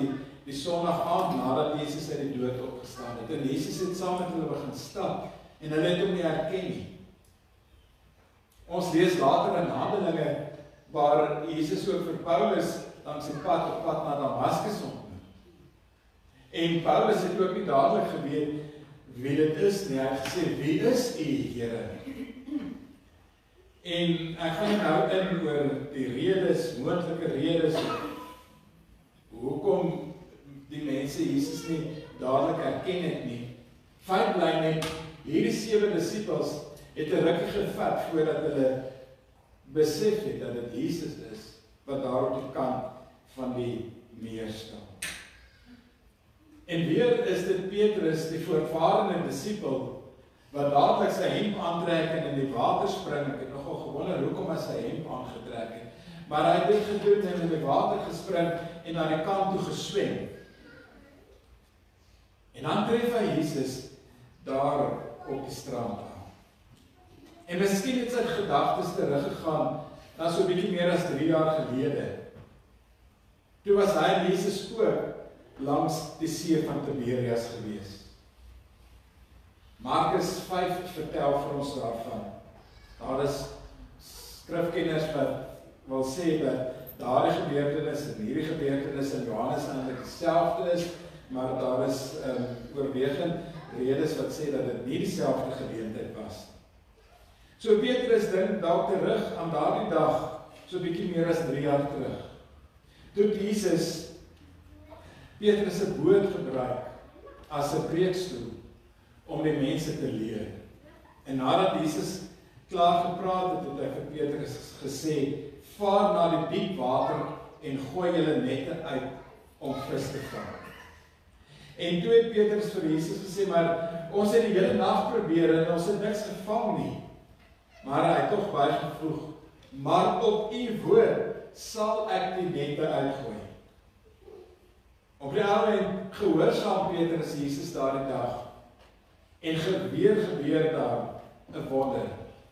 Speaker 1: die Sondag aand nadat Jesus uit die dood opgestaan het. En Jesus het saam met hulle begin stap en hulle het hom nie herken nie. Ons lees later in Handelinge waar Jesus ook vir Paulus langs die pad op pad na Damaskus ontmoet. En Paulus het ook nie dadelik geweet wie dit is nie. Hy het gesê, wie is U, Here? En ek gaan nou in oor die redes, moontlike redes, hoekom die mense Jesus nie dadelik herken het nie. Feit bly net, hierdie 7 disippels het 'n rukkie gevat voordat hulle besef het dat dit Jesus is wat daar op die kant van die meer staan. En weer is dit Petrus, die voorvarende disipel, wat dadelik sy hemp aantrek en in die water spring. Ek het nogal gewonder hoekom hy sy hemp aangetrek het. Maar hy het dit gedoen en in die water gespring en aan die kant toe geswem. En dan tref hy Jesus daar op die strand aan. En miskien het sy gedagtes teruggegaan na so 'n bietjie meer as 3 jaar gelede. Toe was hy en Jesus ook langs die see van Tiberias gewees. Markus 5 vertel vir ons daarvan. Daar is skrifkenners wat wil sê dat daardie gebeurtenis en hierdie gebeurtenis in Johannes eintlik dieselfde is, maar daar is oorwegend redes wat sê dat dit nie dieselfde geleentheid was. So Petrus dink dalk terug aan daardie dag, so bietjie meer as 3 jaar terug. Toe Jesus Petrus se boot gebruik as 'n preekstoel om die mense te leer. En nadat Jesus klaar gepraat het, het hy vir Petrus gesê, vaar na die diep water en gooi julle nette uit om vis te vang. En toe het Petrus vir Jesus gesê, maar ons het die hele nag probeer en ons het niks gevang nie. Maar hy het tog baie gevroeg, maar op u woord sal ek die nette uitgooi. Op die einde gehoorsaam Petrus Jesus daardie dag en gebeur daar 'n wonder.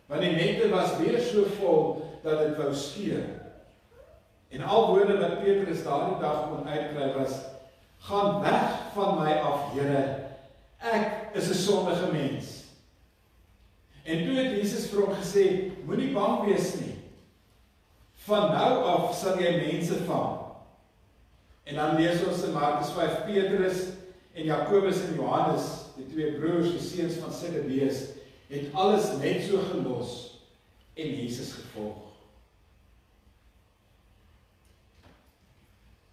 Speaker 1: Want die nette was weer so vol dat dit wou skeur. En al woorde wat Petrus daardie dag kon uitkry was, gaan weg van my af, Here, ek is 'n sondige mens. En toe het Jesus vir hom gesê, moenie bang wees nie. Van nou af sal jy mense vang. En dan lees ons in Markus 5, Petrus en Jakobus en Johannes, die 2 broers, die seuns van Zebedeus, het alles net so gelos en Jesus gevolg.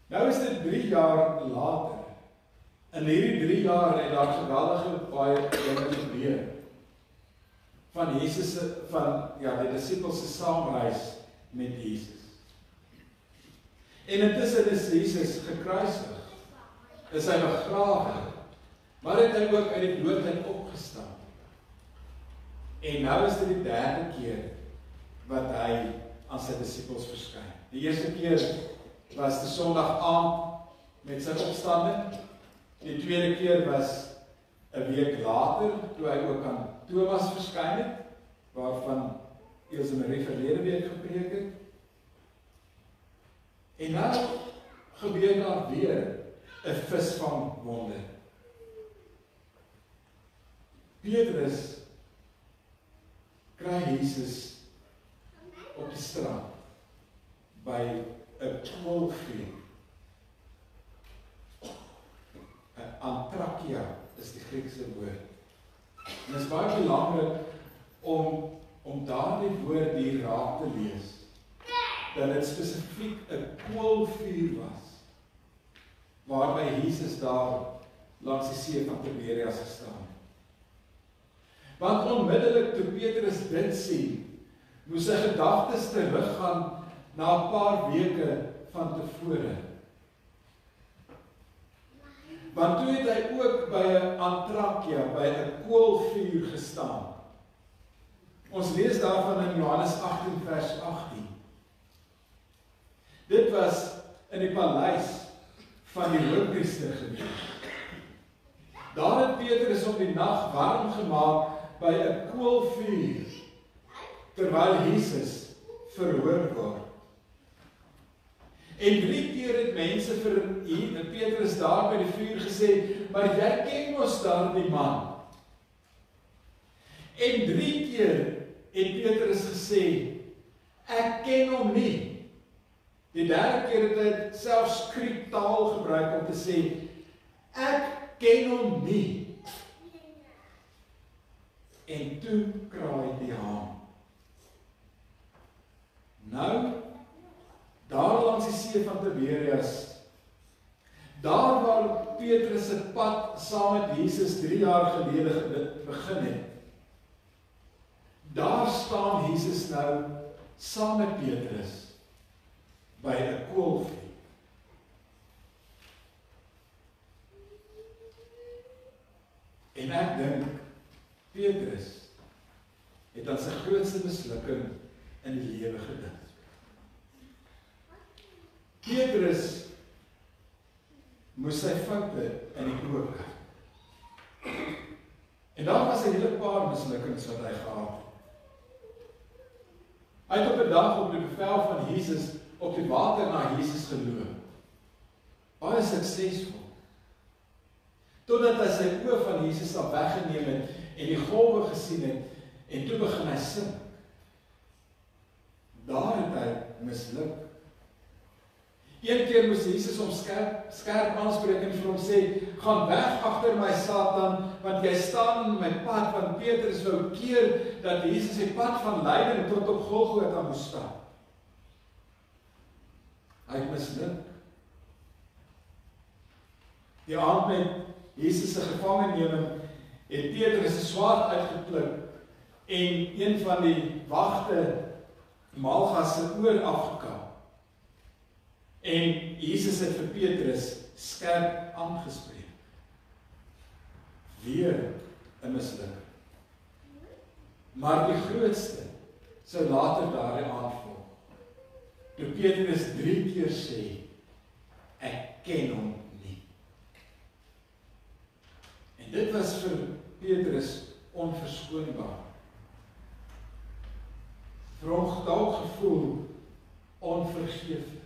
Speaker 1: Nou is dit 3 jaar later. In hierdie 3 jaar het daar geweldige baie dinge gebeur. Van Jesus die disippels se saamreis met Jesus. En intussen is Jesus gekruisig, is hy begrawe, maar het hy ook uit die dood uit opgestaan. En nou is dit die 3de keer wat hy aan sy disippels verskyn. Die eerste keer was die Sondag aand met sy opstanding. Die tweede keer was 'n week later, toe hy ook aan Thomas verskyn het, waarvan Elsje Marie verlede week gepreek het. En nou gebeur daar weer 'n visvangwonder. Petrus kry Jesus op die strand by 'n koolvuur. Antrakia is die Griekse woord. En dit is baie belangrik om daardie woord hier raak te lees, dat dit spesifiek 'n koolvuur was, waarby Jesus daar langs die see van Tiberias gestaan het. Want onmiddellik toe Petrus dit sien, moes sy gedagtes teruggaan na 'n paar weke van tevore. Want toe het hy ook by 'n antrakia, by 'n koolvuur gestaan. Ons lees daarvan in Johannes 18 vers 18. Dit was in die paleis van die hoofpriester gewees. Daar het Petrus op die nag warm gemaak by 'n koolvuur, terwyl Jesus verhoor word. En 3 keer het mense vir Petrus daar by die vuur gesê, maar jy ken mos daardie man. En 3 keer het Petrus gesê, ek ken hom nie. Die 3de keer het hy selfs skriptaal gebruik om te sê, ek ken hom nie. En toe kraai die haan. Nou, daar langs die see van Tiberias, daar waar Petrus se pad saam met Jesus 3 jaar gelede begin het, daar staan Jesus nou saam met Petrus by 'n koolvuur. En ek dink Petrus het aan sy grootste mislukking in die lewe gedink. Petrus moes sy foute in die oog kry. En daar was 'n hele paar mislukkings wat hy gehad het. Hy het op 'n dag op die bevel van Jesus op die water na Jesus geloop. Baie suksesvol. Totdat hy sy oë van Jesus af weggeneem het en die golwe gesien het, en toe begin hy sink. Daar het hy misluk. Een keer moes Jesus hom skerp aanspreek en vir hom sê, gaan weg agter my Satan, want jy staan in my pad, want Petrus wou keer dat Jesus die pad van lyding tot op Golgotha moes staan. Hy het misluk. Die aand met Jesus se gevangeneming het Petrus 'n swaard uitgeklip en een van die wagte Malgas se oor afgekap. En Jesus het vir Petrus skerp aangespreek. Weer 'n mislukking. Maar die grootste sou later daardie aand volg. Toe Petrus 3 keer sê, ek ken hom nie. En dit was vir Petrus onverskoonbaar. Vir hom dalk gevoel onvergeeflik.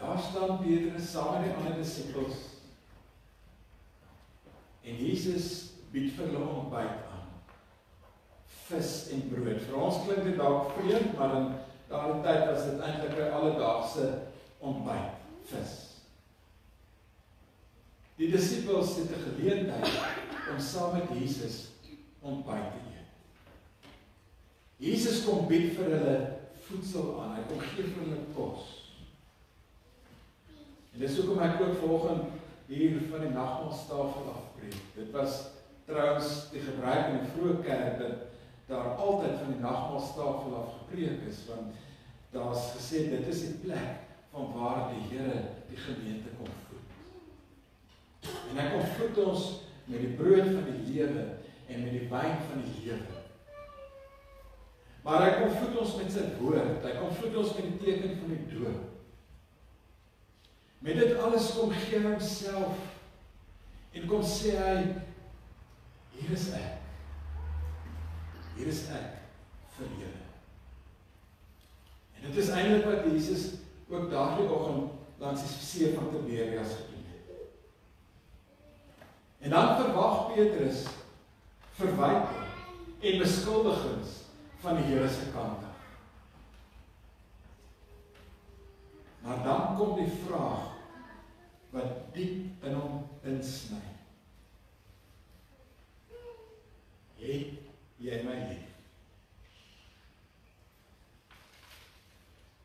Speaker 1: Daar staan Petrus saam met die ander disippels en Jesus bied vir hulle ontbyt aan. Vis en brood. Vir ons klink dit dalk vreemd, maar in daardie tyd was dit eintlik 'n alledaagse ontbyt, vis. Die disippels het 'n geleentheid om saam met Jesus ontbyt te eet. Jesus kom bied vir hulle voedsel aan, hy kom gee vir hulle kos. En dis hoekom ek ook vanoggend hier van die nagmaaltafel afpreek. Dit was trouens die gebruik in die vroeë kerk dat daar altyd van die nagmaaltafel af gepreek is, want daar's gesê dit is die plek van waar die Here die gemeente kom voed. En hy kom voed ons met die brood van die lewe en met die wyn van die lewe. Maar hy kom voed ons met sy woord, hy kom voed ons met die teken van die doop. Met dit alles kom gee hy homself en kom sê hy, hier is ek vir julle. En dit is eintlik wat Jesus ook daardie oggend langs die see van Tiberias gedoen het. En dan verwag Petrus verwyte en beskuldigings van die Here se kant af. Maar dan kom die vraag wat diep in hom insny. Het jy my lief?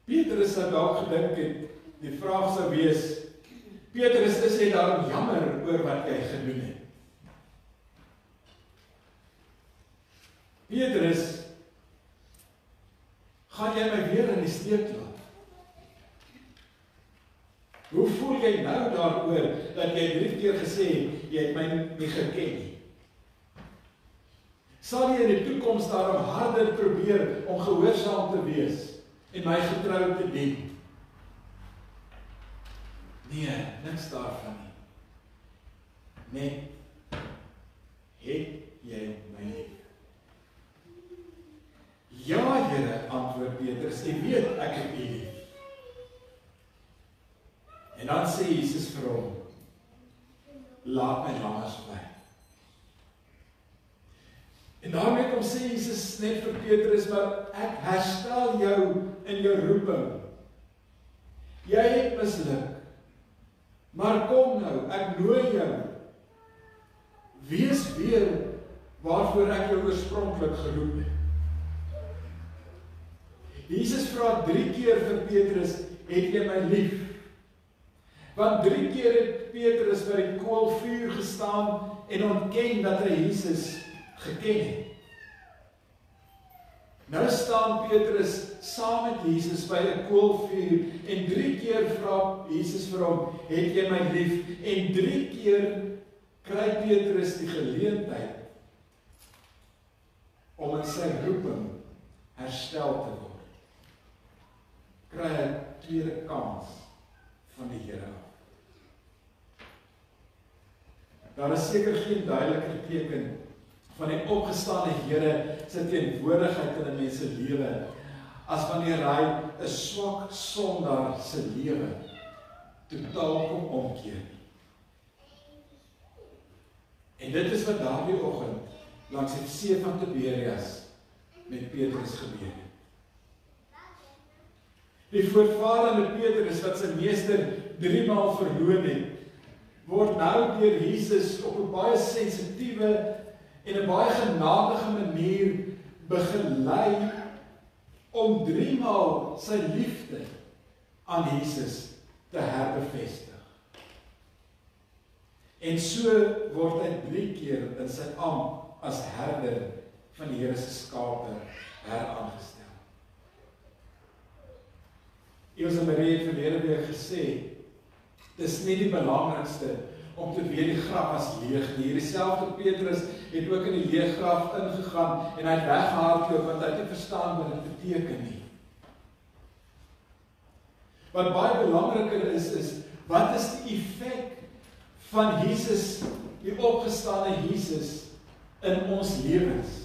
Speaker 1: Petrus het dalk gedink het, die vraag sou wees, Petrus, is jy daarom jammer oor wat jy gedoen het? Petrus, gaan jy my weer in die steek laat? Hoe voel jy nou daaroor dat jy 3 keer gesê het, jy het my nie geken nie? Sal jy in die toekoms daarom harder probeer om gehoorsaam te wees en my getrou te dien? Nee, niks daarvan nie. Net, het jy my lief? Ja, Here, antwoord Petrus, jy weet ek het u lief. En dan sê Jesus vir hom, laat my lammers bly. En daarmee kom sê Jesus net vir Petrus, maar ek herstel jou in jou roeping. Jy het misluk. Maar kom nou, ek nooi jou. Wees weer waarvoor ek jou oorspronklik geroep het. Jesus vra 3 keer vir Petrus, het jy my lief? Want 3 keer het Petrus by die koolvuur gestaan en ontken dat hy Jesus geken het. Nou staan Petrus saam met Jesus by 'n koolvuur en 3 keer vra Jesus vir hom, het jy my lief? En 3 keer kry Petrus die geleentheid om in sy roeping herstel te word. Kry 'n tweede kans van die Here af. Daar is seker geen duideliker teken van die opgestane Here se teenwoordigheid in 'n mens se lewe as wanneer hy 'n swak sondaar se lewe totaal kom omkeer nie. En dit is wat daardie oggend langs die see van Tiberias met Petrus gebeur het. Die voortvarende Petrus wat sy meester 3 maal verloon het, word nou deur Jesus op 'n baie sensitiewe en 'n baie genadige manier begelei om 3 maal sy liefde aan Jesus te herbevestig. En so word hy 3 keer in sy ampt as herder van die Here se skape heraangestel. Elsa Marie het verlede week gesê, dis nie die belangrikste om te weet die graf was leeg nie. Hierdieselfde Petrus het ook in die leë graf ingegaan en hy het weggehardloop want hy het nie verstaan wat dit beteken nie. Wat baie belangriker is wat is die effek van Jesus, die opgestane Jesus in ons lewens?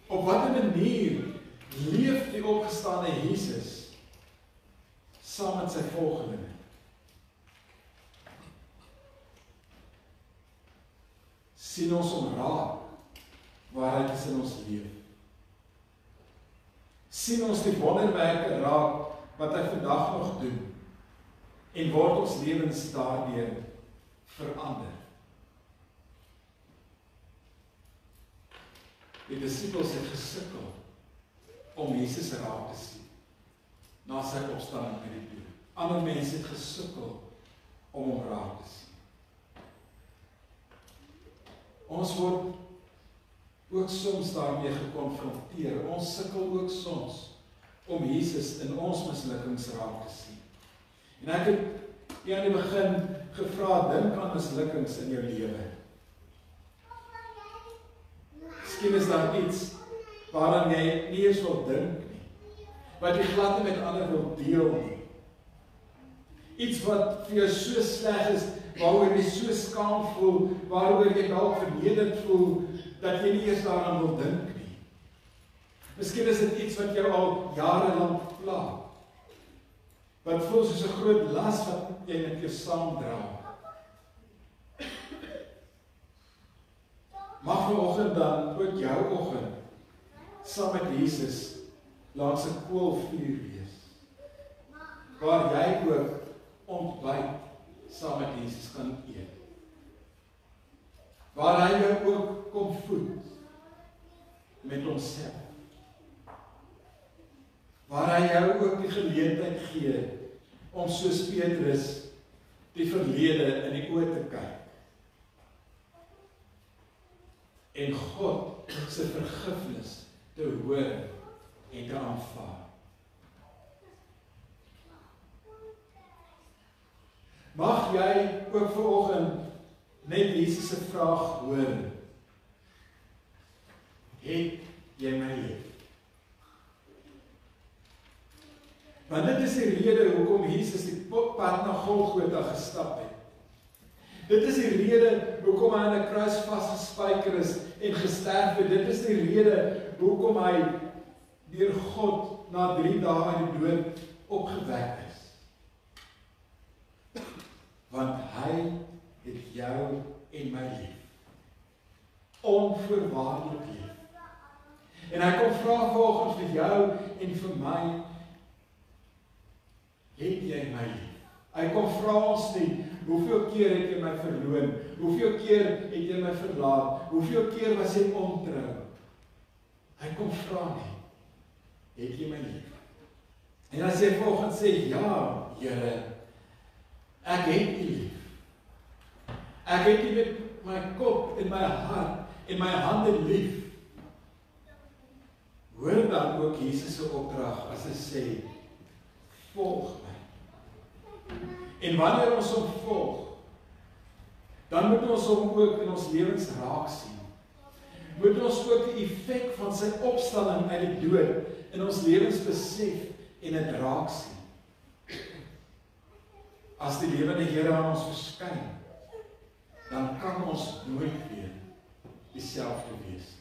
Speaker 1: Op watter manier leef die opgestane Jesus saam met sy volgelinge? Sien ons hom raak waar hy is in ons lewe? Sien ons die wonderwerke raak wat hy vandag nog doen en word ons lewens daardeur verander? Die disippels het gesukkel om Jesus raak te sien na sy opstanding uit die dood. Ander mense het gesukkel om hom raak te sien. Ons word ook soms daarmee gekonfronteer. Ons sukkel ook soms om Jesus in ons mislukkings raak te sien. En ek het aan die begin gevra, dink aan mislukkings in jou lewe. Miskien is daar iets waaraan jy nie eens wil dink nie, wat jy glad nie met ander wil deel nie. Iets wat vir jou so sleg is, waaroor jy so skaam voel, waaroor jy dalk vernederd voel, dat jy nie eers daaraan wil dink nie. Miskien is dit iets wat jou al jare lank pla, wat voel soos 'n groot las wat jy met jou saamdra. Mag vanoggend dan ook jou oggend saam met Jesus langs 'n koolvuur wees, waar jy ook ontbyt saam met Jesus kan eet, waar hy jou ook kom voed met homself, waar hy jou ook die geleentheid gee om soos Petrus die verlede in die oë te kyk en God se vergifnis te hoor en te aanvaar. Mag jy ook vanoggend net Jesus se vraag hoor. Het jy my lief? Want dit is die rede hoekom Jesus die pad na Golgotha gestap het. Dit is die rede hoekom hy aan 'n kruis vasgespijker is en gesterf het. Dit is die rede hoekom hy deur God na 3 dae uit die dood opgewek is. Want hy het jou en my lief. Onvoorwaardelik lief. En hy kom vra vanoggend vir jou en vir my, het jy my lief? Hy kom vra ons nie, hoeveel keer het jy my verloon? Hoeveel keer het jy my verlaat? Hoeveel keer was jy ontrou? Hy kom vra nie, het jy my lief? En as jy vanoggend sê, ja, Here, ek het U lief. Ek het U met my kop en my hart en my hande lief. Hoor dan ook Jesus se opdrag as hy sê, volg my. En wanneer ons hom volg, dan moet ons hom ook in ons lewens raak sien. Moet ons ook die effek van sy opstanding uit die dood in ons lewens besef en dit raak sien. As die lewende Here aan ons verskyn, dan kan ons nooit weer dieselfde wees.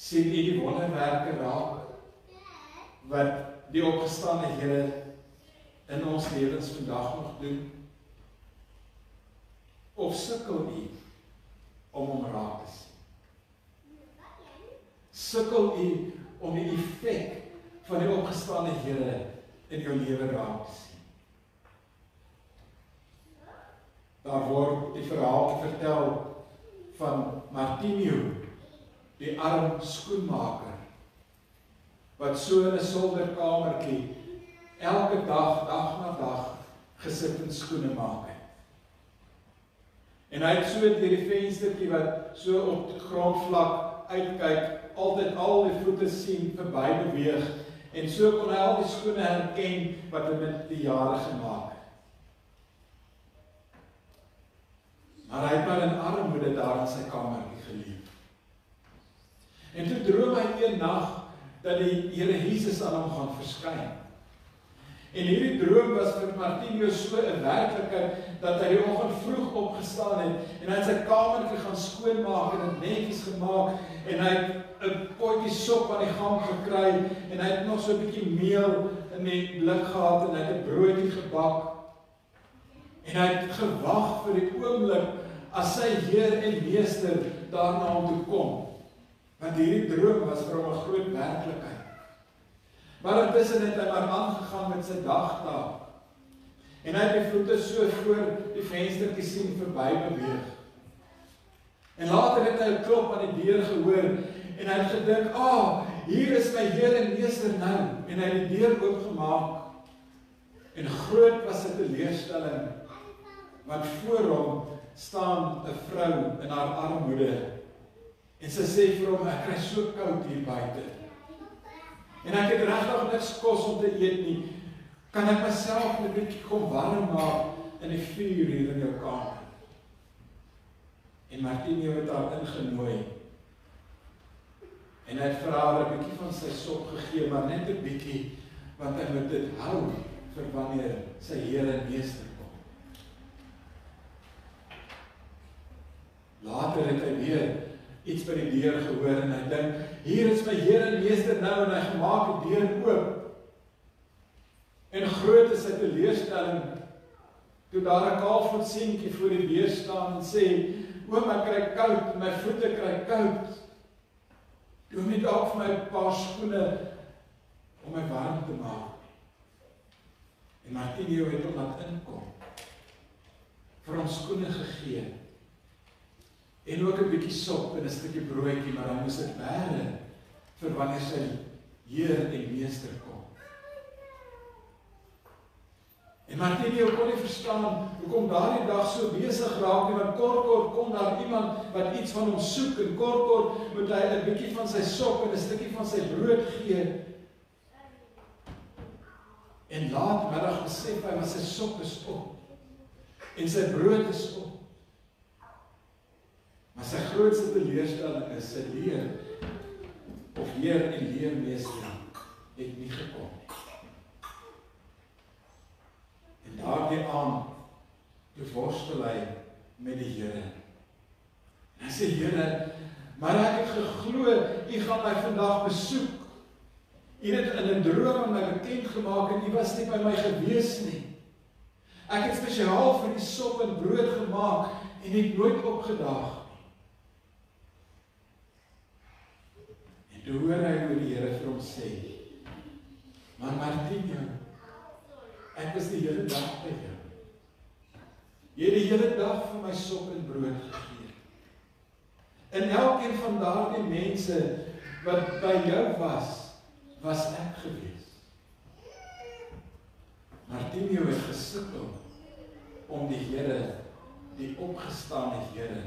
Speaker 1: sien U die wonderwerke raak wat die opgestane Here in ons lewens vandag nog doen? Of sukkel U om hom raak te sien? Sukkel U om die effek van die opgestane Here in jou lewe raak te sien? Daar word die verhaal vertel van Martinio, die arm skoenmaker, wat so in 'n solderkamertjie elke dag na dag, gesit en skoene maak het. En hy het so deur die venstertjie wat so op die grondvlak uitkyk, altyd al die voete sien verby beweeg, en so kon hy al die skoene herken wat hy met die jare gemaak het. Maar hy het maar in armoede daar in sy kamertjie geleef. En toe droom hy een nag dat die Here Jesus aan hom gaan verskyn. En hierdie droom was vir Martinio so 'n werklikheid dat hy die oggend vroeg opgestaan het en hy het sy kamertjie gaan skoonmaak en dit netjies gemaak en hy het 'n potjie sop aan die gang gekry en hy het nog so 'n bietjie meel in die blik gehad en hy het 'n broodjie gebak. En hy het gewag vir die oomblik as sy Heer en Meester daar na hom toe kom. Want hierdie droom was vir hom 'n groot werklikheid. Maar intussen het hy maar aangegaan met sy dagtaak. En hy het die voete so voor die venstertjie sien verby beweeg. En later het hy 'n klop aan die deur gehoor en hy het gedink, hier is my Heer en Meester nou. En hy het die deur oopgemaak. En groot was sy teleurstelling, want voor hom staan 'n vrou in haar armoede. En sy sê vir hom, ek kry so koud hier buite. En ek het regtig niks kos om te eet nie. Kan ek myself 'n bietjie kom warm maak in die vuur hier in jou kamer? En Martinio het haar ingenooi. En hy het vir haar 'n bietjie van sy sop gegee, maar net 'n bietjie, want hy moet dit hou vir wanneer sy Here en Meester kom. Later het hy weer iets by die deur gehoor en hy dink, hier is my Here en Meester nou en hy gemaak die deur oop. En groot is sy teleurstelling toe daar 'n kaalvoet seentjie voor die deur staan en sê, oom, ek kry koud, my voete kry koud. Doe my dalk vir my 'n paar skoene om my warm te maak. En Martinio het hom laat inkom, vir hom skoene gegee. En ook 'n bietjie sop en 'n stukkie broodjie, maar hy moes dit bære vir wanneer sy Heer en Meester kom. En Martinio kon nie verstaan hoekom daardie dag so besig raak nie, want kort kom daar iemand wat iets van hom soek en kort moet hy 'n bietjie van sy sop en 'n stukkie van sy brood gee. En laatmiddag besef hy, maar sy sop is op en sy brood is op. Maar sy grootste teleurstelling is sy Heer of Heer en Leermeester het nie gekom nie. En daardie aand worstel hy met die Here. En hy sê, Here, maar ek het geglo, U gaan my vandag besoek. U het in 'n droom aan my bekend gemaak en U was nie by my gewees nie. Ek het spesiaal vir U sop en brood gemaak en het nooit opgedaag. Toe hoor hy hoe die Here vir hom sê, maar Martinio, ek was die hele dag by jou. Jy het die hele dag vir my sop en brood gegee. En elkeen van daardie mense wat by jou was ek gewees. Martinio het gesukkel om die Here, die opgestane Here,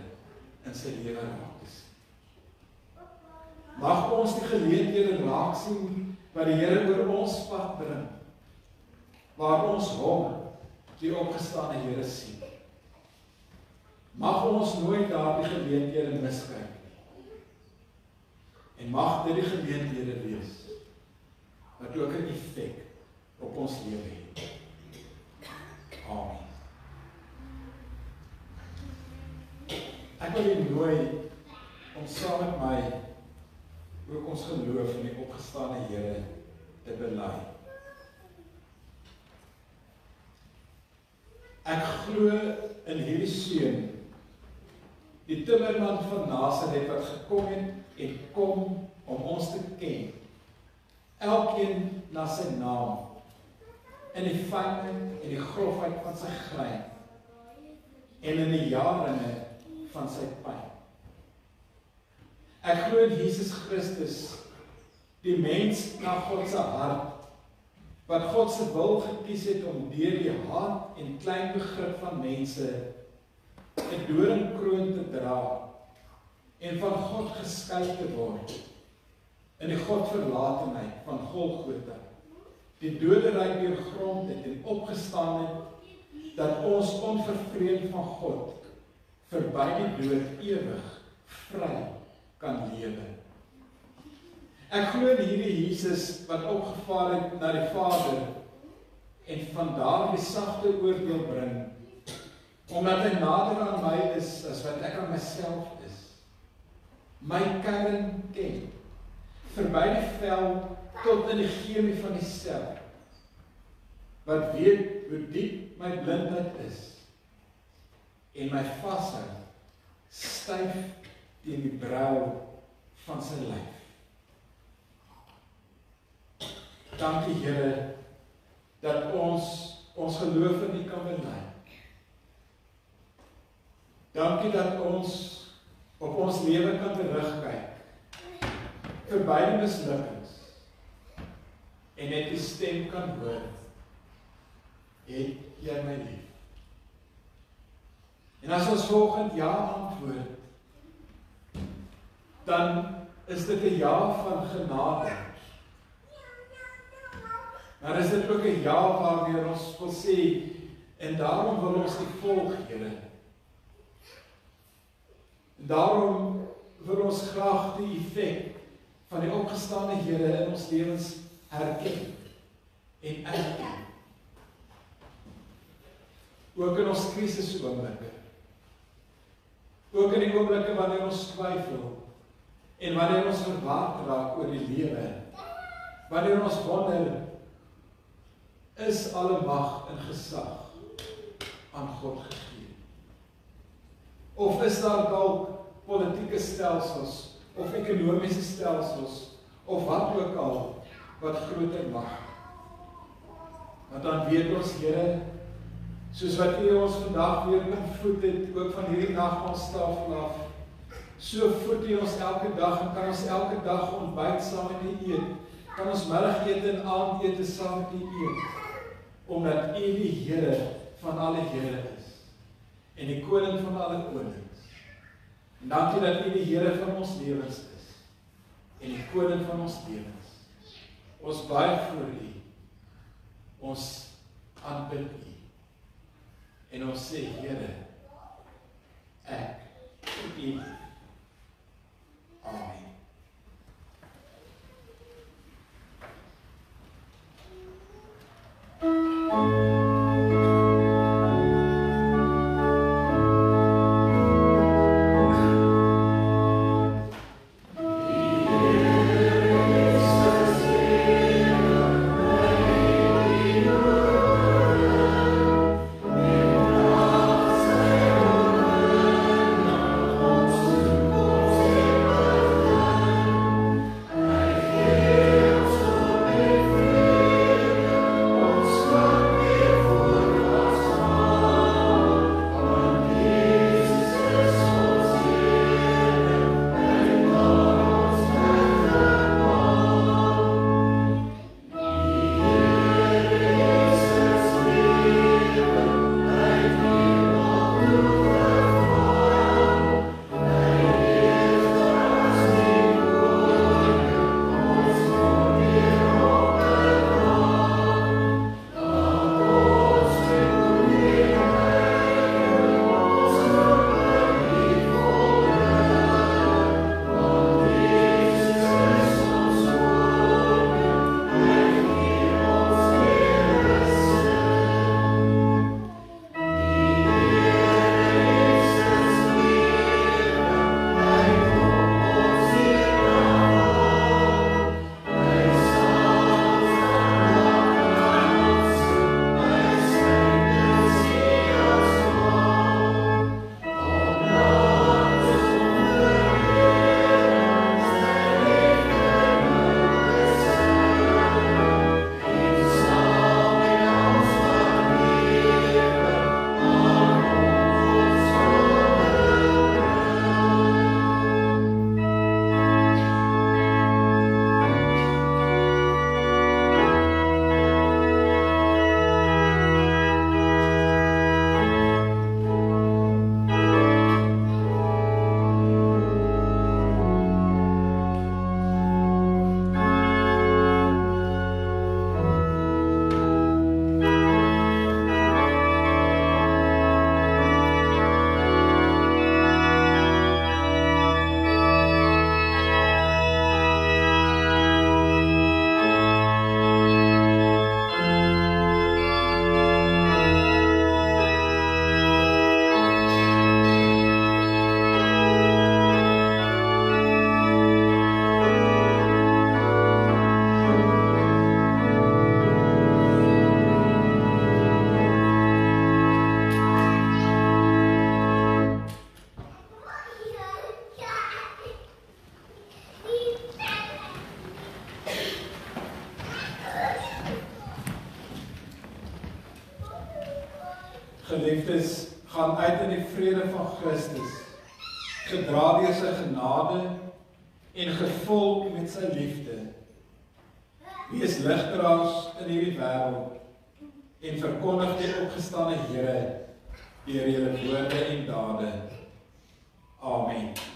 Speaker 1: in sy lewe raak te sien. Mag ons die geleenthede raak sien wat die Here oor ons pad bring, waar ons hom, die opgestane Here, sien. Mag ons nooit daardie geleenthede miskyk nie. En mag dit die geleenthede wees wat ook 'n effek op ons lewe het. Amen. Ek wil u nooi om saam met my ook ons geloof in die opgestane Here te bely. Ek glo in hierdie seun, die timmerman van Nasaret wat gekom het en kom om ons te ken. Elkeen na sy naam, in die fynheid en die grofheid van sy grein, en in die jaringe van sy pyn. Ek glo in Jesus Christus, die mens na God se hart, wat God se wil gekies het om deur die hart en klein begrip van mense 'n doringkroon te dra en van God geskei te word in die Godverlatenheid van Golgotha, die doderyk deurgrond het en opgestaan het, dat ons onvervreemd van God verby die dood ewig vry kan lewe. Ek glo in hierdie Jesus wat opgevaar het na die Vader en van daar die sagte oordeel bring, omdat hy nader aan my is as wat ek aan myself is. My kern ken, verby die vel tot in die chemie van die sel, wat weet hoe diep my blindheid is, en my vashou styf teen die brou van sy lyf. Dankie Here, dat ons geloof in U kan bely. Dankie dat ons op ons lewe kan terugkyk, verby die mislukkings, en net die stem kan hoor, het jy my lief. En as ons volgend ja antwoord, dan is dit 'n ja van genade. Maar is dit ook 'n ja waarmee ons wil sê, en daarom wil ons U volg, Here. En daarom wil ons graag die effek van die opgestane Here in ons lewens herken en erken. Ook in ons krisisoomblik, ook in die oomblikke wanneer ons twyfel, en wanneer ons verward raak oor die lewe, wanneer ons wonder, is alle mag en gesag aan God gegee? Of is daar dalk politieke stelsels, of ekonomiese stelsels, of wat ook al, wat groter mag? Want dan weet ons, Here, soos wat U ons vandag weer kan voed het, ook van hierdie nagmaaltafel af, so voed U ons elke dag, en kan ons elke dag ontbyt saam met U eet, kan ons middagete en aandete saam met U eet, omdat U die Here van alle Here is, en die koning van alle konings. En dankie dat U die Here van ons lewens is, en die koning van ons lewens. Ons buig voor U, ons aanbid U, en ons sê, Here, ek het U lief. Amen.
Speaker 3: Oh,
Speaker 4: Geliefdes, gaan uit in die vrede van Christus, gedra deur sy genade en gevul met sy liefde. Wees ligdraers in hierdie wêreld en verkondig die opgestane Here deur julle woorde en dade. Amen.